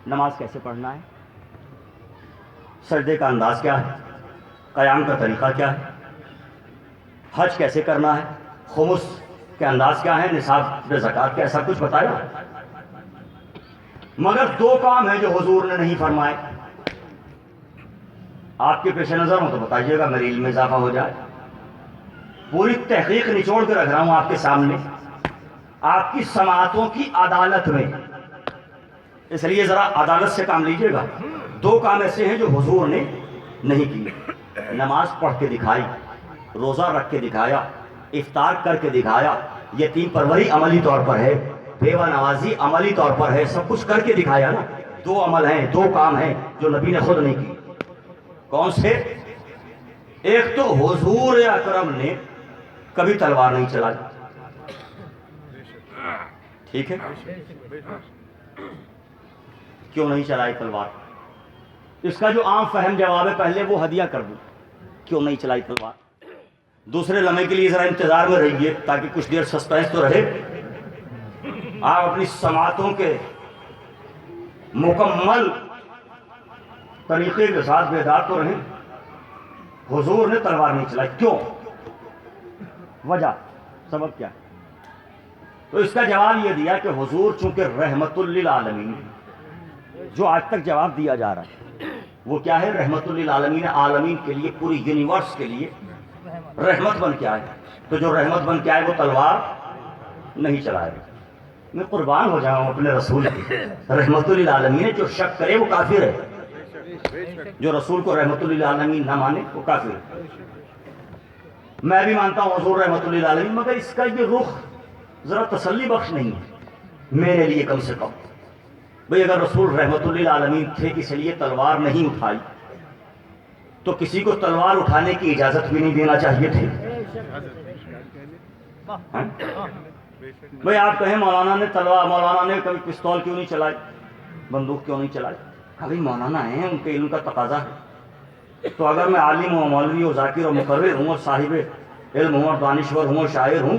S4: نماز کیسے پڑھنا ہے، سجدے کا انداز کیا ہے، قیام کا طریقہ کیا ہے، حج کیسے کرنا ہے، خمس کے انداز کیا ہے، نصاب زکوٰۃ کیا ہے، سب کچھ بتایا. مگر دو کام ہیں جو حضور نے نہیں فرمائے. آپ کے پیش نظر ہوں تو بتائیے گا، میرے علم میں اضافہ ہو جائے. پوری تحقیق نچوڑ کے رکھ رہا ہوں آپ کے سامنے، آپ کی سماعتوں کی عدالت میں. اس لیے ذرا عدالت سے کام لیجئے گا. دو کام ایسے ہیں جو حضور نے نہیں کیے. نماز پڑھ کے دکھائی، روزہ رکھ کے دکھایا، افطار کر کے دکھایا، یتیم پروری عملی طور پر ہے، بیوہ نوازی عملی طور پر ہے، سب کچھ کر کے دکھایا نا. دو عمل ہیں، دو کام ہیں جو نبی نے خود نہیں کی. کون سے؟ ایک تو حضور اکرم نے کبھی تلوار نہیں چلائی. ٹھیک ہے، کیوں نہیں چلائی تلوار؟ اس کا جو عام فہم جواب ہے پہلے وہ ہدیہ کر دوں. کیوں نہیں چلائی تلوار؟ دوسرے لمحے کے لیے ذرا انتظار میں رہیے تاکہ کچھ دیر سسپینس تو رہے. آپ اپنی سماعتوں کے مکمل طریقے کے ساتھ بیدار تو رہیں. حضور نے تلوار نہیں چلائی، کیوں؟ وجہ، سبب کیا ہے؟ تو اس کا جواب یہ دیا کہ حضور چونکہ رحمت للعالمین، جو آج تک جواب دیا جا رہا ہے وہ کیا ہے؟ رحمت للعالمین، عالمین کے لیے، پوری یونیورس کے لیے رحمت بن کے آئے. تو جو رحمت بن کے آئے وہ تلوار نہیں چلائے. میں قربان ہو جاؤں اپنے رسول کی. رحمت للعالمین ہے، جو شک کرے وہ کافر ہے. جو رسول کو رحمت للعالمین نہ مانے وہ کافر ہے. میں بھی مانتا ہوں حضور رحمت للعالمین، مگر اس کا یہ رخ ذرا تسلی بخش نہیں ہے میرے لیے کم سے کم. بھئی اگر رسول رحمت للعالمین تھے اس لیے تلوار نہیں اٹھائی تو کسی کو تلوار اٹھانے کی اجازت بھی نہیں دینا چاہیے تھی. بھئی آپ کہیں مولانا نے کبھی پستول کیوں نہیں چلائی، بندوق کیوں نہیں چلائی؟ ابھی مولانا ہیں، ان کے علم کا تقاضا ہے. تو اگر میں عالم ہوں، مولوی ہوں، ذاکر اور مقرر ہوں اور صاحب علم ہوں اور دانشور ہوں اور شاعر ہوں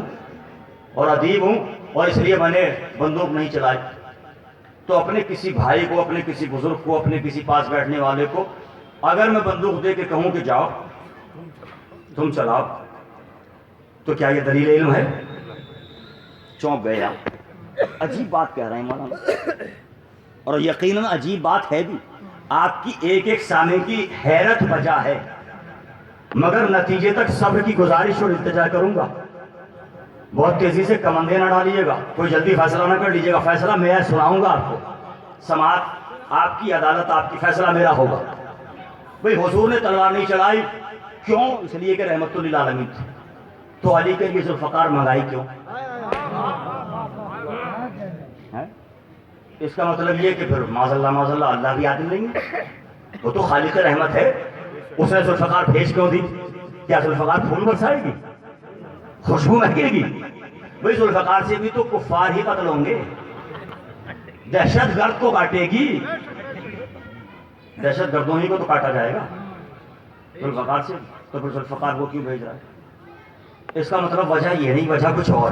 S4: اور ادیب ہوں اور اس لیے میں نے بندوق نہیں چلائی، تو اپنے کسی بھائی کو، اپنے کسی بزرگ کو، اپنے کسی پاس بیٹھنے والے کو اگر میں بندوق دے کے کہوں کہ جاؤ تم چلاؤ، تو کیا یہ دلیل علم ہے؟ چونک گئے آپ. عجیب بات کہہ رہے ہیں مولانا، اور یقیناً عجیب بات ہے بھی. آپ کی ایک ایک سامع کی حیرت بجا ہے، مگر نتیجے تک صبر کی گزارش اور التجا کروں گا. بہت تیزی سے کمندے نہ ڈالیے گا، کوئی جلدی فیصلہ نہ کر لیجیے گا. فیصلہ میں سناؤں گا آپ کو، سماعت آپ کی، عدالت آپ کی، فیصلہ میرا ہوگا. بھئی حضور نے تلوار نہیں چلائی، کیوں؟ اس لیے کہ رحمت للعالمین تھی. تو علی کے لیے ذوالفقار منگائی کیوں؟ اس کا مطلب یہ کہ پھر معاذ اللہ اللہ بھی عادل نہیں ہے. وہ تو خالق رحمت ہے، اس نے ذوالفقار بھیج کیوں دی؟ کیا ذوالفقار پھول برسائے گی، خوشبو مہکے گی؟ بھئی ذوالفقار سے بھی تو کفار ہی قتل ہوں گے، دہشت گرد کو کاٹے گی، دہشت گردوں ہی کو تو کاٹا جائے گا ذوالفقار سے. تو پھر ذوالفقار وہ کیوں بھیج رہا ہے؟ اس کا مطلب وجہ یہ نہیں، وجہ کچھ اور.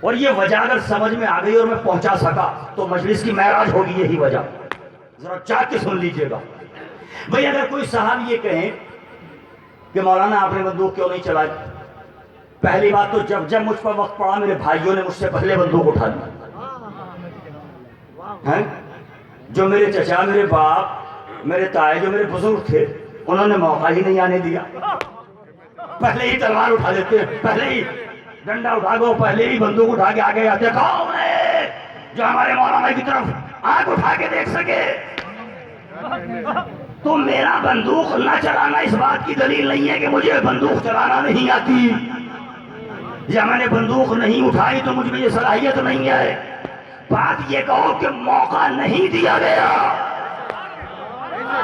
S4: اور یہ وجہ اگر سمجھ میں آ گئی اور میں پہنچا سکا تو مجلس کی معراج ہوگی. یہی وجہ ذرا جا کے سن لیجئے گا بھئی اگر کوئی صاحب یہ کہیں کہ مولانا آپ نے بندوق کیوں نہیں چلائی، پہلی بات تو جب مجھ پر وقت پڑا میرے بھائیوں نے مجھ سے پہلے بندوق اٹھا دی ہیں، جو میرے چچا، میرے باپ، میرے تائے، جو میرے بزرگ تھے، انہوں نے موقع ہی نہیں آنے دیا، پہلے ہی تلوار اٹھا دیتے ہیں، پہلے ہی ڈنڈا اٹھا گو، پہلے ہی بندوق اٹھا کے آگے آتے، کون ہے جو ہمارے مولانا کی طرف آنکھ اٹھا کے دیکھ سکے؟ تو میرا بندوق نہ چلانا اس بات کی دلیل نہیں ہے کہ مجھے بندوق چلانا نہیں آتی، یا میں نے بندوق نہیں اٹھائی تو مجھ میں یہ صلاحیت نہیں ہے۔ بات یہ کہو کہ موقع نہیں دیا گیا۔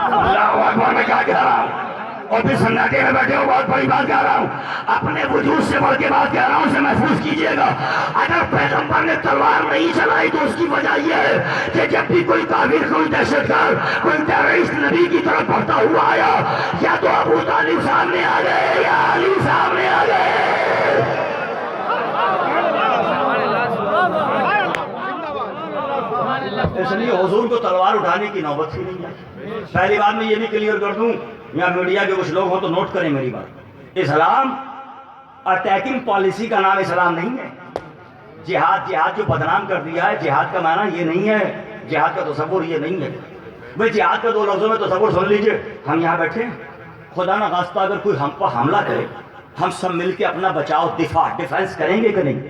S4: اللہ اکبر، میں کیا کہہ رہا ہوں؟ اور پھر سناٹے میں بیٹھے ہو، بہت بڑی بات کہہ رہا ہوں، اپنے وجود سے بڑھ کے بات کہہ رہا ہوں، اسے محفوظ کیجئے گا۔ اگر پیغمبر نے تلوار نہیں چلائی تو اس کی وجہ یہ ہے کہ جب بھی کوئی کافر، کوئی دہشت گرد، کوئی ٹیررسٹ نبی کی طرف بڑھتا ہوا آیا، یا تو ابو طالب سامنے آ گئے یا علی سامنے آ گئے۔ اس لیے حضور کو تلوار اٹھانے کی نوبت ہی نہیں ہے۔ پہلی بات میں یہ بھی کلیئر کر دوں، یا میڈیا کے کچھ لوگ ہوں تو نوٹ کریں میری بات، اسلام اٹیکنگ پالیسی کا نام اسلام نہیں ہے۔ جہاد جو بدنام کر دیا ہے، جہاد کا معنی یہ نہیں ہے، جہاد کا تصور یہ نہیں ہے۔ بھئی جہاد کا دو لفظوں میں تصور سن لیجئے، ہم یہاں بیٹھے ہیں، خدا نہ خواستہ اگر کوئی ہم پر حملہ کرے، ہم سب مل کے اپنا بچاؤ، ڈیفینس کریں گے کہ نہیں؟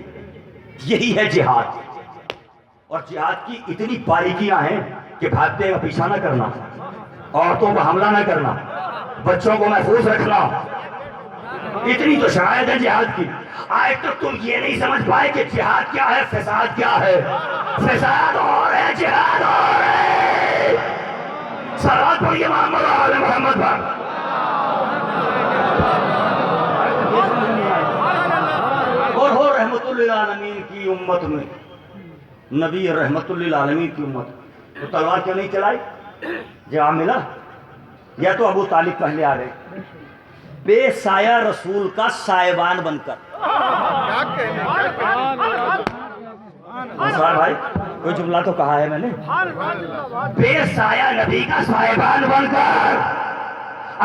S4: یہی ہے جہاد۔ اور جہاد کی اتنی باریکیاں ہیں کہ بھاگتے کا پیچھا نہ کرنا، عورتوں کو حملہ نہ کرنا، بچوں کو محفوظ رکھنا، اتنی تو شرائط ہے جہاد کی۔ آج تک تم یہ نہیں سمجھ پائے کہ جہاد کیا ہے، فساد کیا ہے۔ فساد اور ہے، جہاد اور ہے۔ صلوات پڑھیے محمد و آل محمد پر۔ اور ہو رحمت للعالمین کی امت میں، نبی رحمت للعالمین کی امت، تو تلوار کیوں نہیں چلائی؟ جواب ملا، یا تو ابو طالب پہلے آ گئے بے سایہ رسول کا سائبان بن کر۔ انصار بھائی کوئی جملہ تو کہا ہے میں نے، بے سایہ نبی کا سائبان بن کر۔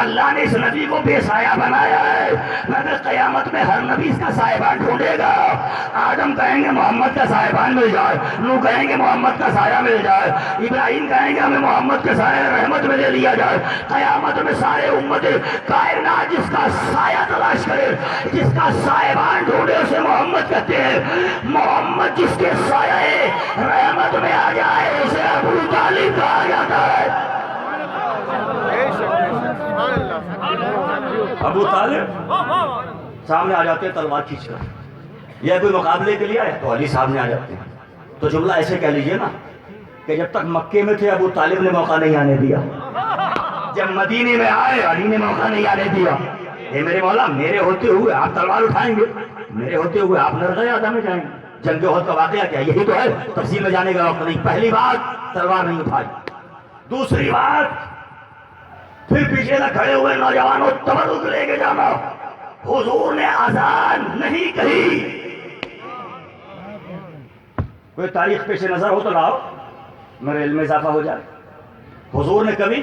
S4: اللہ نے اس نبی کو بے سایہ بنایا ہے، مگر قیامت میں ہر نبی اس کا سائبان ڈھونڈے گا۔ آدم کہیں گے محمد کا سائبان مل جائے، نوح کہیں گے محمد کا سایہ مل جائے، ابراہیم کہیں گے ہمیں محمد کے سایہ رحمت میں لے لیا جائے۔ قیامت میں سارے امت کائنات جس کا سایہ تلاش کرے، جس کا سائبان ڈھونڈے، اسے محمد کہتے ہیں۔ محمد جس کے سایہ رحمت میں آ جائے اسے ابو طالب کہا جاتا ہے۔ ابو طالب سامنے آ جاتے ہیں تلوار کھینچ کر، یا کوئی مقابلے کے لیے آئے تو علی سامنے آ جاتے ہیں۔ تو جملہ ایسے کہہ لیجئے نا کہ جب تک مکے میں تھے ابو طالب نے موقع نہیں آنے دیا، جب مدینے میں آئے علی نے موقع نہیں آنے دیا۔ اے میرے مولا، میرے ہوتے ہوئے آپ تلوار اٹھائیں گے، میرے ہوتے ہوئے آپ نرغہ ادا میں جائیں گے۔ جنگ احد کا واقعہ کیا یہی تو ہے، تفصیل میں جانے کا وقت نہیں۔ پہلی بات تلوار نہیں اٹھائی، دوسری بات پھر پیچھے نہ کھڑے ہوئے نوجوانوں تبرک لے کے جانا، حضور نے اذان نہیں کہی۔ کوئی تاریخ پیش نظر ہو تو لاؤ، میرے علم میں اضافہ ہو جائے۔ حضور نے کبھی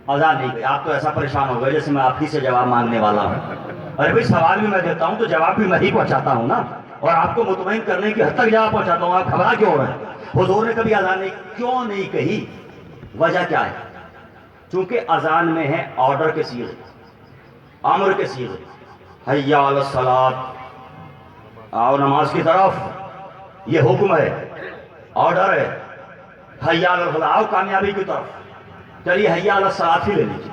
S4: اذان نہیں کہی۔ آپ تو ایسا پریشان ہو گئے جیسے میں آپ ہی سے جواب مانگنے والا ہوں۔ ارے بھائی سوال بھی میں دیتا ہوں تو جواب بھی میں ہی پہنچاتا ہوں نا، اور آپ کو مطمئن کرنے کی حد تک جواب پہنچاتا ہوں۔ آپ گھبرا کیوں رہے ہیں؟ حضور نے کبھی اذان کیوں نہیں کہی؟ وجہ کیا ہے؟ چونکہ اذان میں ہے آرڈر کے صیغے، امر کے صیغے، حی علی الصلاۃ، آؤ نماز کی طرف، یہ حکم ہے، آرڈر ہے۔ حی علی الفلاح، آؤ کامیابی کی طرف، چلیے حی علی الصلاۃ ہی لے لیجیے،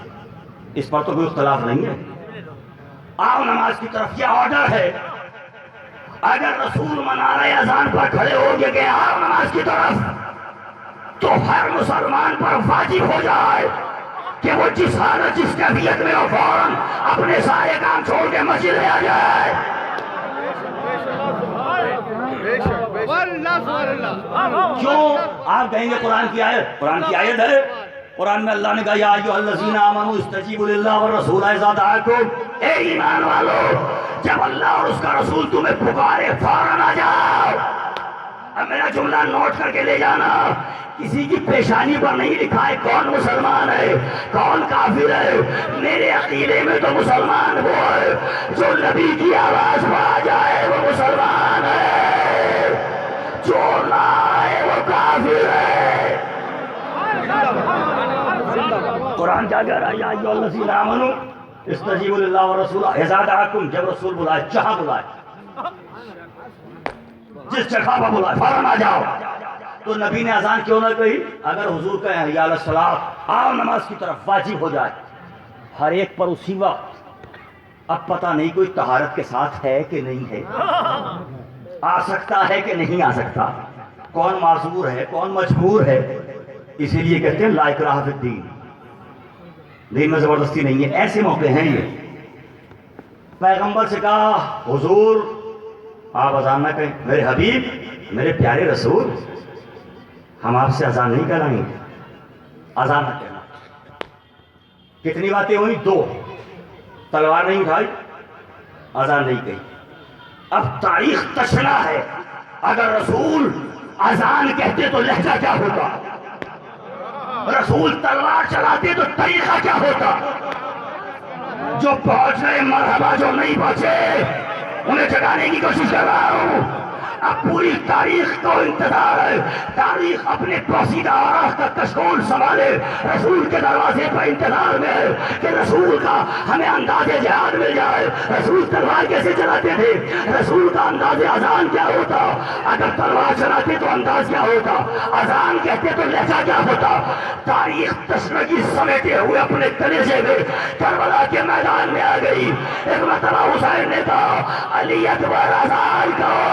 S4: اس پر تو کوئی اختلاف نہیں ہے۔ آؤ نماز کی طرف، یہ آرڈر ہے۔ اگر رسول منارہ اذان پر کھڑے ہو کے کہ آؤ نماز کی طرف، تو ہر مسلمان پر واجب ہو جائے کہ وہ جس حالت جس کیفیت میں وہ فوراً اپنے سارے کام چھوڑ کے مسجد میں آ جائے۔ کیوں؟ آپ کہیں گے قرآن کی آیت، قرآن کی آیت ہے۔ قرآن میں اللہ نے کہا یا ایھا الذین آمنوا استجیبوا للہ والرسول اذا دعاکم، اے ایمان والو جب اللہ اور اس کا رسول تمہیں پکارے فوراً آ جاؤ۔ اب میرا جملہ نوٹ کر کے لے جانا، کسی کی پیشانی پر نہیں لکھا ہے کون مسلمان ہے کون کافر ہے، میرے عقیدے میں تو مسلمان وہ ہے جو نبی کی آواز پہ آ جائے وہ مسلمان ہے، جو نہ آئے وہ کافر ہے۔ قرآن کیا کہہ رہا ہے؟ یا ایھا الذین آمنوا استجیبوا للہ والرسول اذا دعاکم، جب رسول بلائے جہاں بلائے جس جگہ پر بلائے فوراً آ جاؤ۔ تو نبی نے اذان کیوں نہ کہی؟ اگر حضور کہیں حی علی الصلاۃ آؤ نماز کی طرف واجب ہو جائے ہر ایک پر اسی وقت۔ اب پتہ نہیں کوئی طہارت کے ساتھ ہے کہ نہیں ہے، آ سکتا ہے کہ نہیں آ سکتا، کون معذور ہے کون مجبور ہے، اسی لیے کہتے ہیں لا اکراہ فی الدین، دین میں زبردستی نہیں ہے۔ ایسے موقع ہیں یہ۔ پیغمبر سے کہا حضور آپ اذان نہ کہیں، میرے حبیب میرے پیارے رسول ہم آپ سے اذان نہیں کرائیں گے، اذان نہ کہنا۔ کتنی باتیں ہوئی؟ دو، تلوار نہیں اٹھائی، اذان نہیں کہی۔ اب تاریخ تشنا ہے، اگر رسول اذان کہتے تو لہجہ کیا ہوتا، رسول تلوار چلاتے تو طریقہ کیا ہوتا۔ جو پہنچ رہے مرحبا، جو نہیں پہنچے انہیں جگانے کی کوشش کر رہا ہوں۔ اب پوری تاریخ کو انتظار ہے، تاریخ اپنے پوشیدہ آراہ کا کشکول سنبھالے، رسول کے دروازے پر انتظار میں ہے کہ رسول کا ہمیں انداز جہاد مل جائے۔ رسول تلوار کیسے چلاتے تھے، رسول کا انداز اذان کیا ہوتا، اگر تلوار چلاتے تو انداز کیا ہوتا، اذان کہتے تو لہجہ کیا ہوتا۔ تاریخ تشنگی سمیٹے ہوئے اپنے کلیجے میں کربلا کے میدان میں آ گئی۔ ایک مرتبہ حسین نے کہا علی اکبر اذان کہو،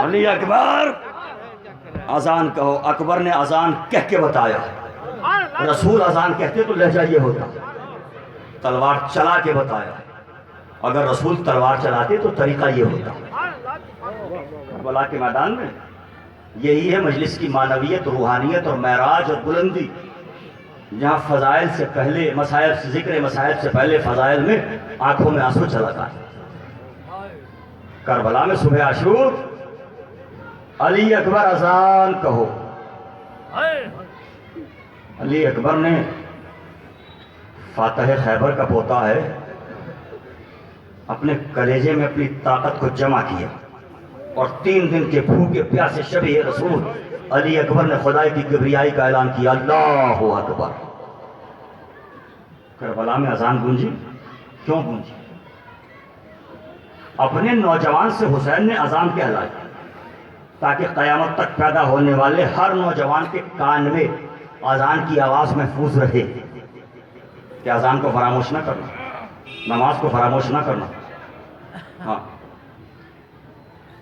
S4: علی اکبر اذان کہو۔ اکبر نے اذان کہہ کے بتایا، رسول اذان کہتے تو لہجہ یہ ہوتا، تلوار چلا کے بتایا، اگر رسول تلوار چلاتے تو طریقہ یہ ہوتا۔ کربلا کے میدان میں یہی ہے مجلس کی معنویت، روحانیت اور معراج اور بلندی، جہاں فضائل سے پہلے مسائل، ذکر مسائل سے پہلے فضائل میں آنکھوں میں آنسو چلا۔ کربلا میں صبح عاشور علی اکبر اذان کہو۔ علی اکبر نے فاتح خیبر کا پوتا ہے، اپنے کلیجے میں اپنی طاقت کو جمع کیا اور 3 دن کے بھوکے پیاسے شبیہ رسول علی اکبر نے خدائی کی کبریائی کا اعلان کیا، اللہ اکبر۔ کربلا میں اذان گونجی، کیوں گونجی؟ اپنے نوجوان سے حسین نے اذان کہلائی تاکہ قیامت تک پیدا ہونے والے ہر نوجوان کے کان میں اذان کی آواز محفوظ رہے کہ اذان کو فراموش نہ کرنا، نماز کو فراموش نہ کرنا۔ ہاں،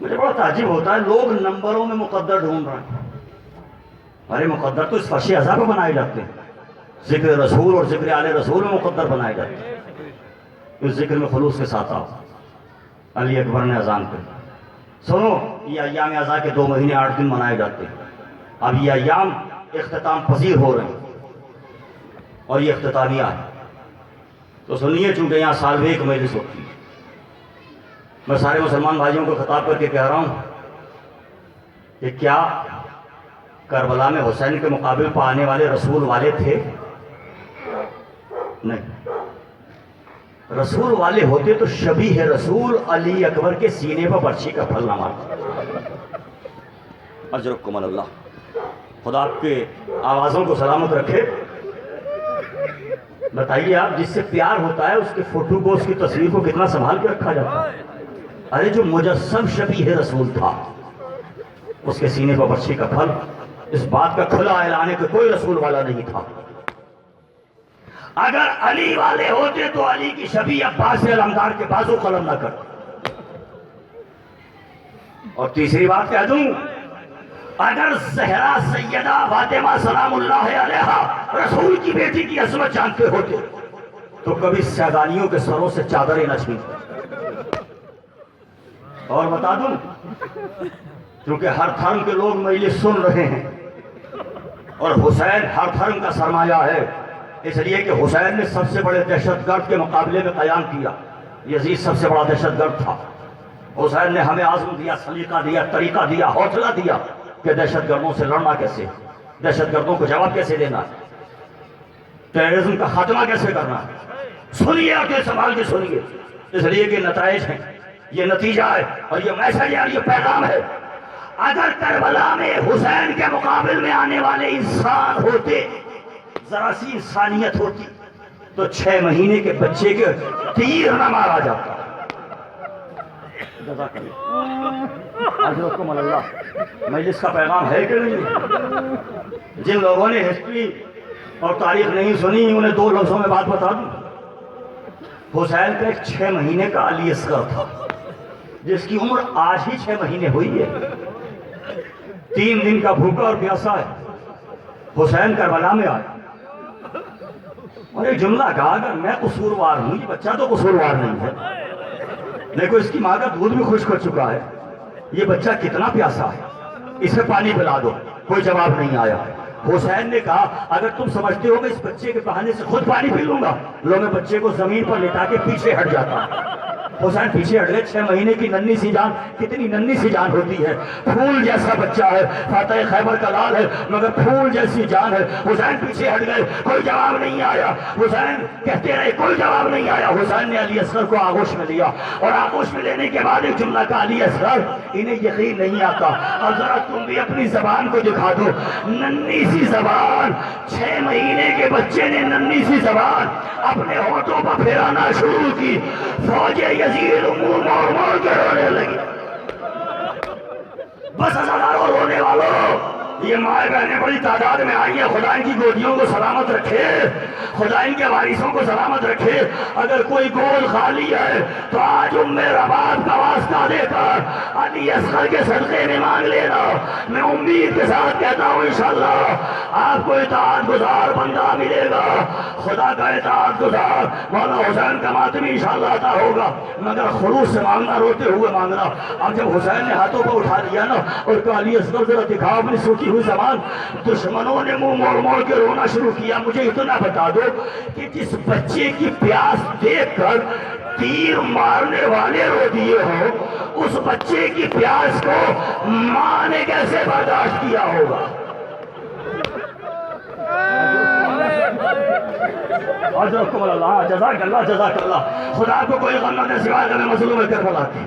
S4: مجھے بڑا تعجب ہوتا ہے، لوگ نمبروں میں مقدر ڈھونڈ رہے ہیں۔ ارے مقدر تو اس فرش اعضاء پہ بنائے جاتے ہیں، ذکر رسول اور ذکر آل رسول میں مقدر بنائے جاتے ہیں۔ اس ذکر میں خلوص کے ساتھ آؤ۔ علی اکبر نے اذان کری۔ سنو، یہ ایام اعضاء کے 2 مہینے 8 دن منائے جاتے ہیں، اب یہ ایام اختتام پذیر ہو رہے ہیں اور یہ اختتامیہ ہے، تو سنیے، چونکہ یہاں سال میں 1 مجلس ہوتی ہے، میں سارے مسلمان بھائیوں کو خطاب کر کے کہہ رہا ہوں کہ کیا کربلا میں حسین کے مقابل پہ آنے والے رسول والے تھے؟ نہیں، رسول والے ہوتے تو شبیہ رسول علی اکبر کے سینے پر برچھی کا پھل نہ مارتے۔ اجرکم اللہ، خدا آپ کے آوازوں کو سلامت رکھے۔ بتائیے آپ، جس سے پیار ہوتا ہے اس کے فوٹو کو، اس کی تصویر کو کتنا سنبھال کے رکھا جاتا ہے۔ ارے جو مجسم شبیہ رسول تھا اس کے سینے پر برچھی کا پھل، اس بات کا کھلا اعلان ہے کہ کوئی رسول والا نہیں تھا۔ اگر علی والے ہوتے تو علی کی شبیہ عباس علمدار کے بازو قلم نہ کرتے۔ اور تیسری بات کہہ دوں، اگر زہرا سیدہ فاطمہ سلام اللہ علیہا رسول کی بیٹی کی عظمت جانتے ہوتے تو کبھی سیدانیوں کے سروں سے چادریں نہ چھینتے۔ اور بتا دوں، کیونکہ ہر دھرم کے لوگ مجلس سن رہے ہیں اور حسین ہر دھرم کا سرمایہ ہے، اس لیے کہ حسین نے سب سے بڑے دہشت گرد کے مقابلے میں قیام کیا. یزید سب سے بڑا دہشت گرد تھا. حسین نے ہمیں عزم دیا, سلیقہ دیا, طریقہ دیا, حوصلہ دیا کہ دہشت گردوں سے لڑنا کیسے, دہشت گردوں کو جواب کیسے دینا, ٹیررزم کا خاتمہ کیسے کرنا. سنیے آپ کے سنبھال کے سنیے, اس لیے کہ نتائج ہیں, یہ نتیجہ ہے اور یہ میسج ہے اور یہ پیغام ہے. اگر کربلا میں حسین کے مقابل میں آنے والے انسان ہوتے, ذرا سی انسانیت ہوتی, تو 6 مہینے کے بچے کے تیر نہ مارا جاتا. حضرت کو اللہ مجلس کا پیغام ہے کہ نہیں؟ جن لوگوں نے ہسٹری اور تاریخ نہیں سنی انہیں 2 لفظوں میں بات بتا دوں. حسین کا ایک 6 مہینے کا علی اصغر تھا جس کی عمر آج ہی 6 مہینے ہوئی ہے. 3 دن کا بھوکا اور پیاسا ہے. حسین کربلا میں آئے اور ایک جملہ کہا, اگر میں قصوروار ہوں, یہ بچہ تو قصوروار نہیں ہے, دیکھو اس کی ماں کا دودھ بھی خشک ہو چکا ہے, یہ بچہ کتنا پیاسا ہے, اسے پانی پلا دو. کوئی جواب نہیں آیا. حسین نے کہا اگر تم سمجھتے ہو میں اس بچے کے بہانے سے خود پانی پی لوں گا, لو میں بچے کو زمین پر لٹا کے پیچھے ہٹ جاتا. حسین پیچھے ہٹ گئے. 6 مہینے کی ننھی سی جان, کتنی ننھی سی جان ہوتی ہے, پھول جیسا بچہ ہے, فاتح خیبر کا لال ہے مگر پھول جیسی جان ہے. حسین پیچھے ہٹ گئے, کوئی جواب نہیں آیا. حسین کہتے رہے, کوئی جواب نہیں آیا. حسین نے علی اصغر کو آغوش میں لیا اور آغوش میں لینے کے بعد ایک جملہ کہا, علی اصغر انہیں یقین نہیں آتا اور ذرا تم بھی اپنی زبان کو دکھا دو. ننھی سی زبان, 6 مہینے کے بچے نے ننھی سی زبان اپنے ہونٹوں پر پھیرانا شروع کی. فوج یزید منہ موڑ موڑ کے رونے لگی. بس ہزاروں رونے والوں, یہ مائیں بہنیں بڑی تعداد میں آئی ہیں. خدا ان کی گودیوں کو سلامت رکھے, خدا ان کے وارثوں کو سلامت رکھے. اگر کوئی گود خالی ہے تو آج رباب کا واسطہ دے کر علی اصغر کے صدقے میں مانگ لینا. میں امید کے ساتھ کہتا ہوں انشاءاللہ آپ کو اطاعت گزار بندہ ملے گا. خدا کا اطاعت گزار مولا حسین کا ماتم انشاءاللہ عطا ہوگا, مگر خلوص سے مانگنا, روتے ہوئے مانگنا. اب جب حسین نے ہاتھوں کو اٹھا لیا نا اور کہا علی اصغر ذرا دکھاؤ اپنی سوکھی ہوئی زبان, دشمنوں نے منہ موڑ موڑ کے رونا شروع کیا. مجھے اتنا بتا دو کہ جس بچے کی پیاس دیکھ کر تیر مارنے والے رو دیے ہو, اس بچے کی پیاس کو ماں نے کیسے برداشت کیا ہوگا؟ حضرتکم اللہ, جزاک اللہ, جزاک اللہ. خدا کو کوئی غم نہ دے سوائے غم مظلوم کربلا کی.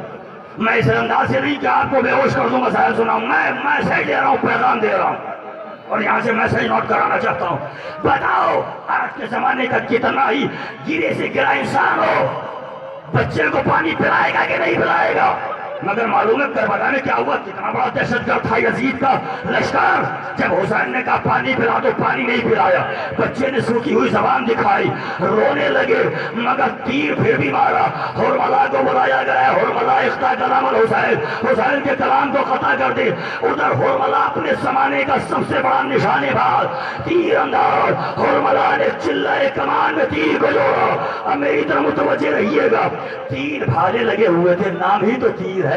S4: میں اس انداز سے نہیں کہ آپ کو بے ہوش کر دوں, مسائل سناؤں. میں میسج دے رہا ہوں, پیغام دے رہا ہوں اور یہاں سے میسج نوٹ کرانا چاہتا ہوں. بتاؤ آج کے زمانے کا کتنا ہی گرے سے گرا انسان ہو, بچے کو پانی پلائے گا کہ نہیں پلائے گا؟ مگر معلوم ہے کربلا میں کیا ہوا, کتنا بڑا دہشت گرد تھا یزید کا لشکر. جب حسین نے کہا پانی پلا دو, پانی نہیں پلایا. بچے نے سوکھی ہوئی زبان دکھائی, رونے لگے مگر تیر پھر بھی مارا. حرملا کو بلایا گیا, حرملا اخطا کلام الحسین, حسین کے کلام کو قطع کر دے. ادھر حرملا اپنے زمانے کا سب سے بڑا نشانے باز, تیر انداز. حرملا نے چلائے کمان میں تیر کو جوڑا. اب میری طرح متوجہ رہیے گا, 3 بھالے لگے ہوئے تھے, نام ہی تو تیر ہے.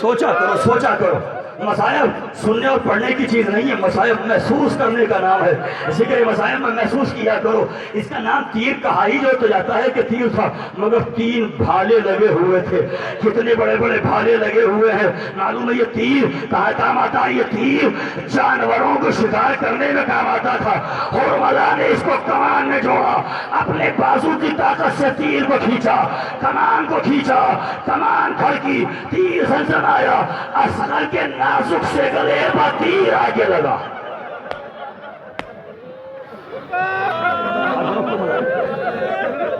S4: سوچا کرو, سوچا کرو. مصائب سننے اور پڑھنے کی چیز نہیں ہے, مصائب محسوس کرنے کا نام ہے. ذکر مصائب میں محسوس کیا کرو. اس کا نام تیر کہا ہی جو تو جاتا ہے کہ تیر تھا, مگر 3 بھالے لگے ہوئے تھے. کتنے بڑے بڑے بھالے لگے ہوئے ہیں. معلوم ہے یہ تیر کہاں کام آتا ہے؟ یہ تیر جانوروں کو شکار کرنے میں کام آتا تھا. حرملا نے اس کو کمان میں جوڑا, اپنے بازو کی طاقت سے تیر کو کھینچا, کمان کو کھینچا, کمان کھڑکی, تیر سنسنایا. اصغر کے نازک سے گلے پر تیر آگے لگا.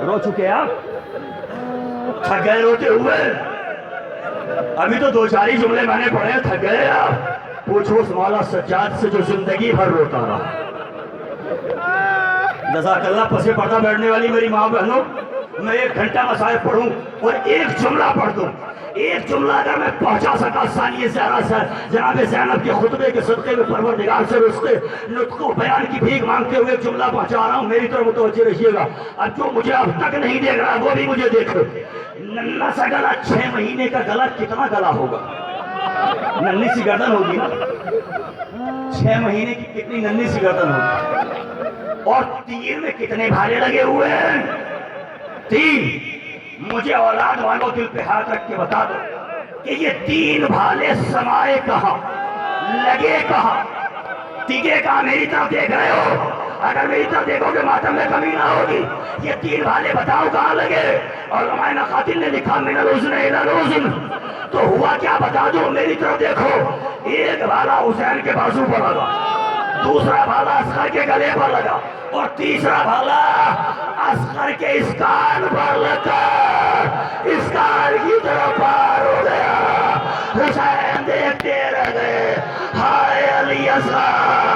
S4: رو چکے آپ, تھک گئے روتے ہوئے؟ ابھی تو 2-4 ہی جملے میں نے پڑھے, تھک گئے آپ؟ پوچھو اس مولا سجاد سے جو زندگی بھر روتا رہا. جزاک اللہ. پسے پردہ بیٹھنے والی میری ماں بہنوں, میں 1 گھنٹہ مسائل پڑھوں اور 1 جملہ پڑھ دوں. 1 جملہ اگر میں پہنچا سکا ثانیہ زہرا سے جناب زینب کے خطبے کے صدقے میں پروردگار سے اس کے نطق و بیان کی بھیک مانگتے ہوئے 1 جملہ پہنچا رہا ہوں. میری طرف متوجہ رہیے گا. اب جو مجھے اب تک نہیں دیکھ رہا وہ بھی مجھے دیکھو. ننھا سا گلا, 6 مہینے کا گلا کتنا گلا ہوگا؟ ننھی سی گردن ہوگی نا، 6 مہینے کی کتنی ننھی سی گردن ہوگی، اور تیر میں کتنے بھالے لگے ہوئے ہیں؟ 3۔ مجھے اولاد والوں دل پہ ہاتھ رکھ کے بتا دو کہ یہ 3 بھالے سمائے کہاں، لگے کہاں، ٹکے کہاں؟ میری طرف دیکھ رہے ہو؟ اگر میری طرف دیکھو گے ماتم میں کمی نہ ہوگی۔ یہ 3 بھالے بتاؤ کہاں لگے؟ اور علماء قاتل نے لکھا من الحزن الی الحزن، تو ہوا کیا بتا دو، میری طرف دیکھو۔ ایک بھالا حسین کے بازو پر لگا، دوسرا بھالا اصغر کے گلے پر لگا، اور تیسرا بھالا اصغر کے اس کان پر لگا، اس کان کی طرف پار ہو گیا۔ حسین دیکھتے رہ گئے، ہائے علی اصغر،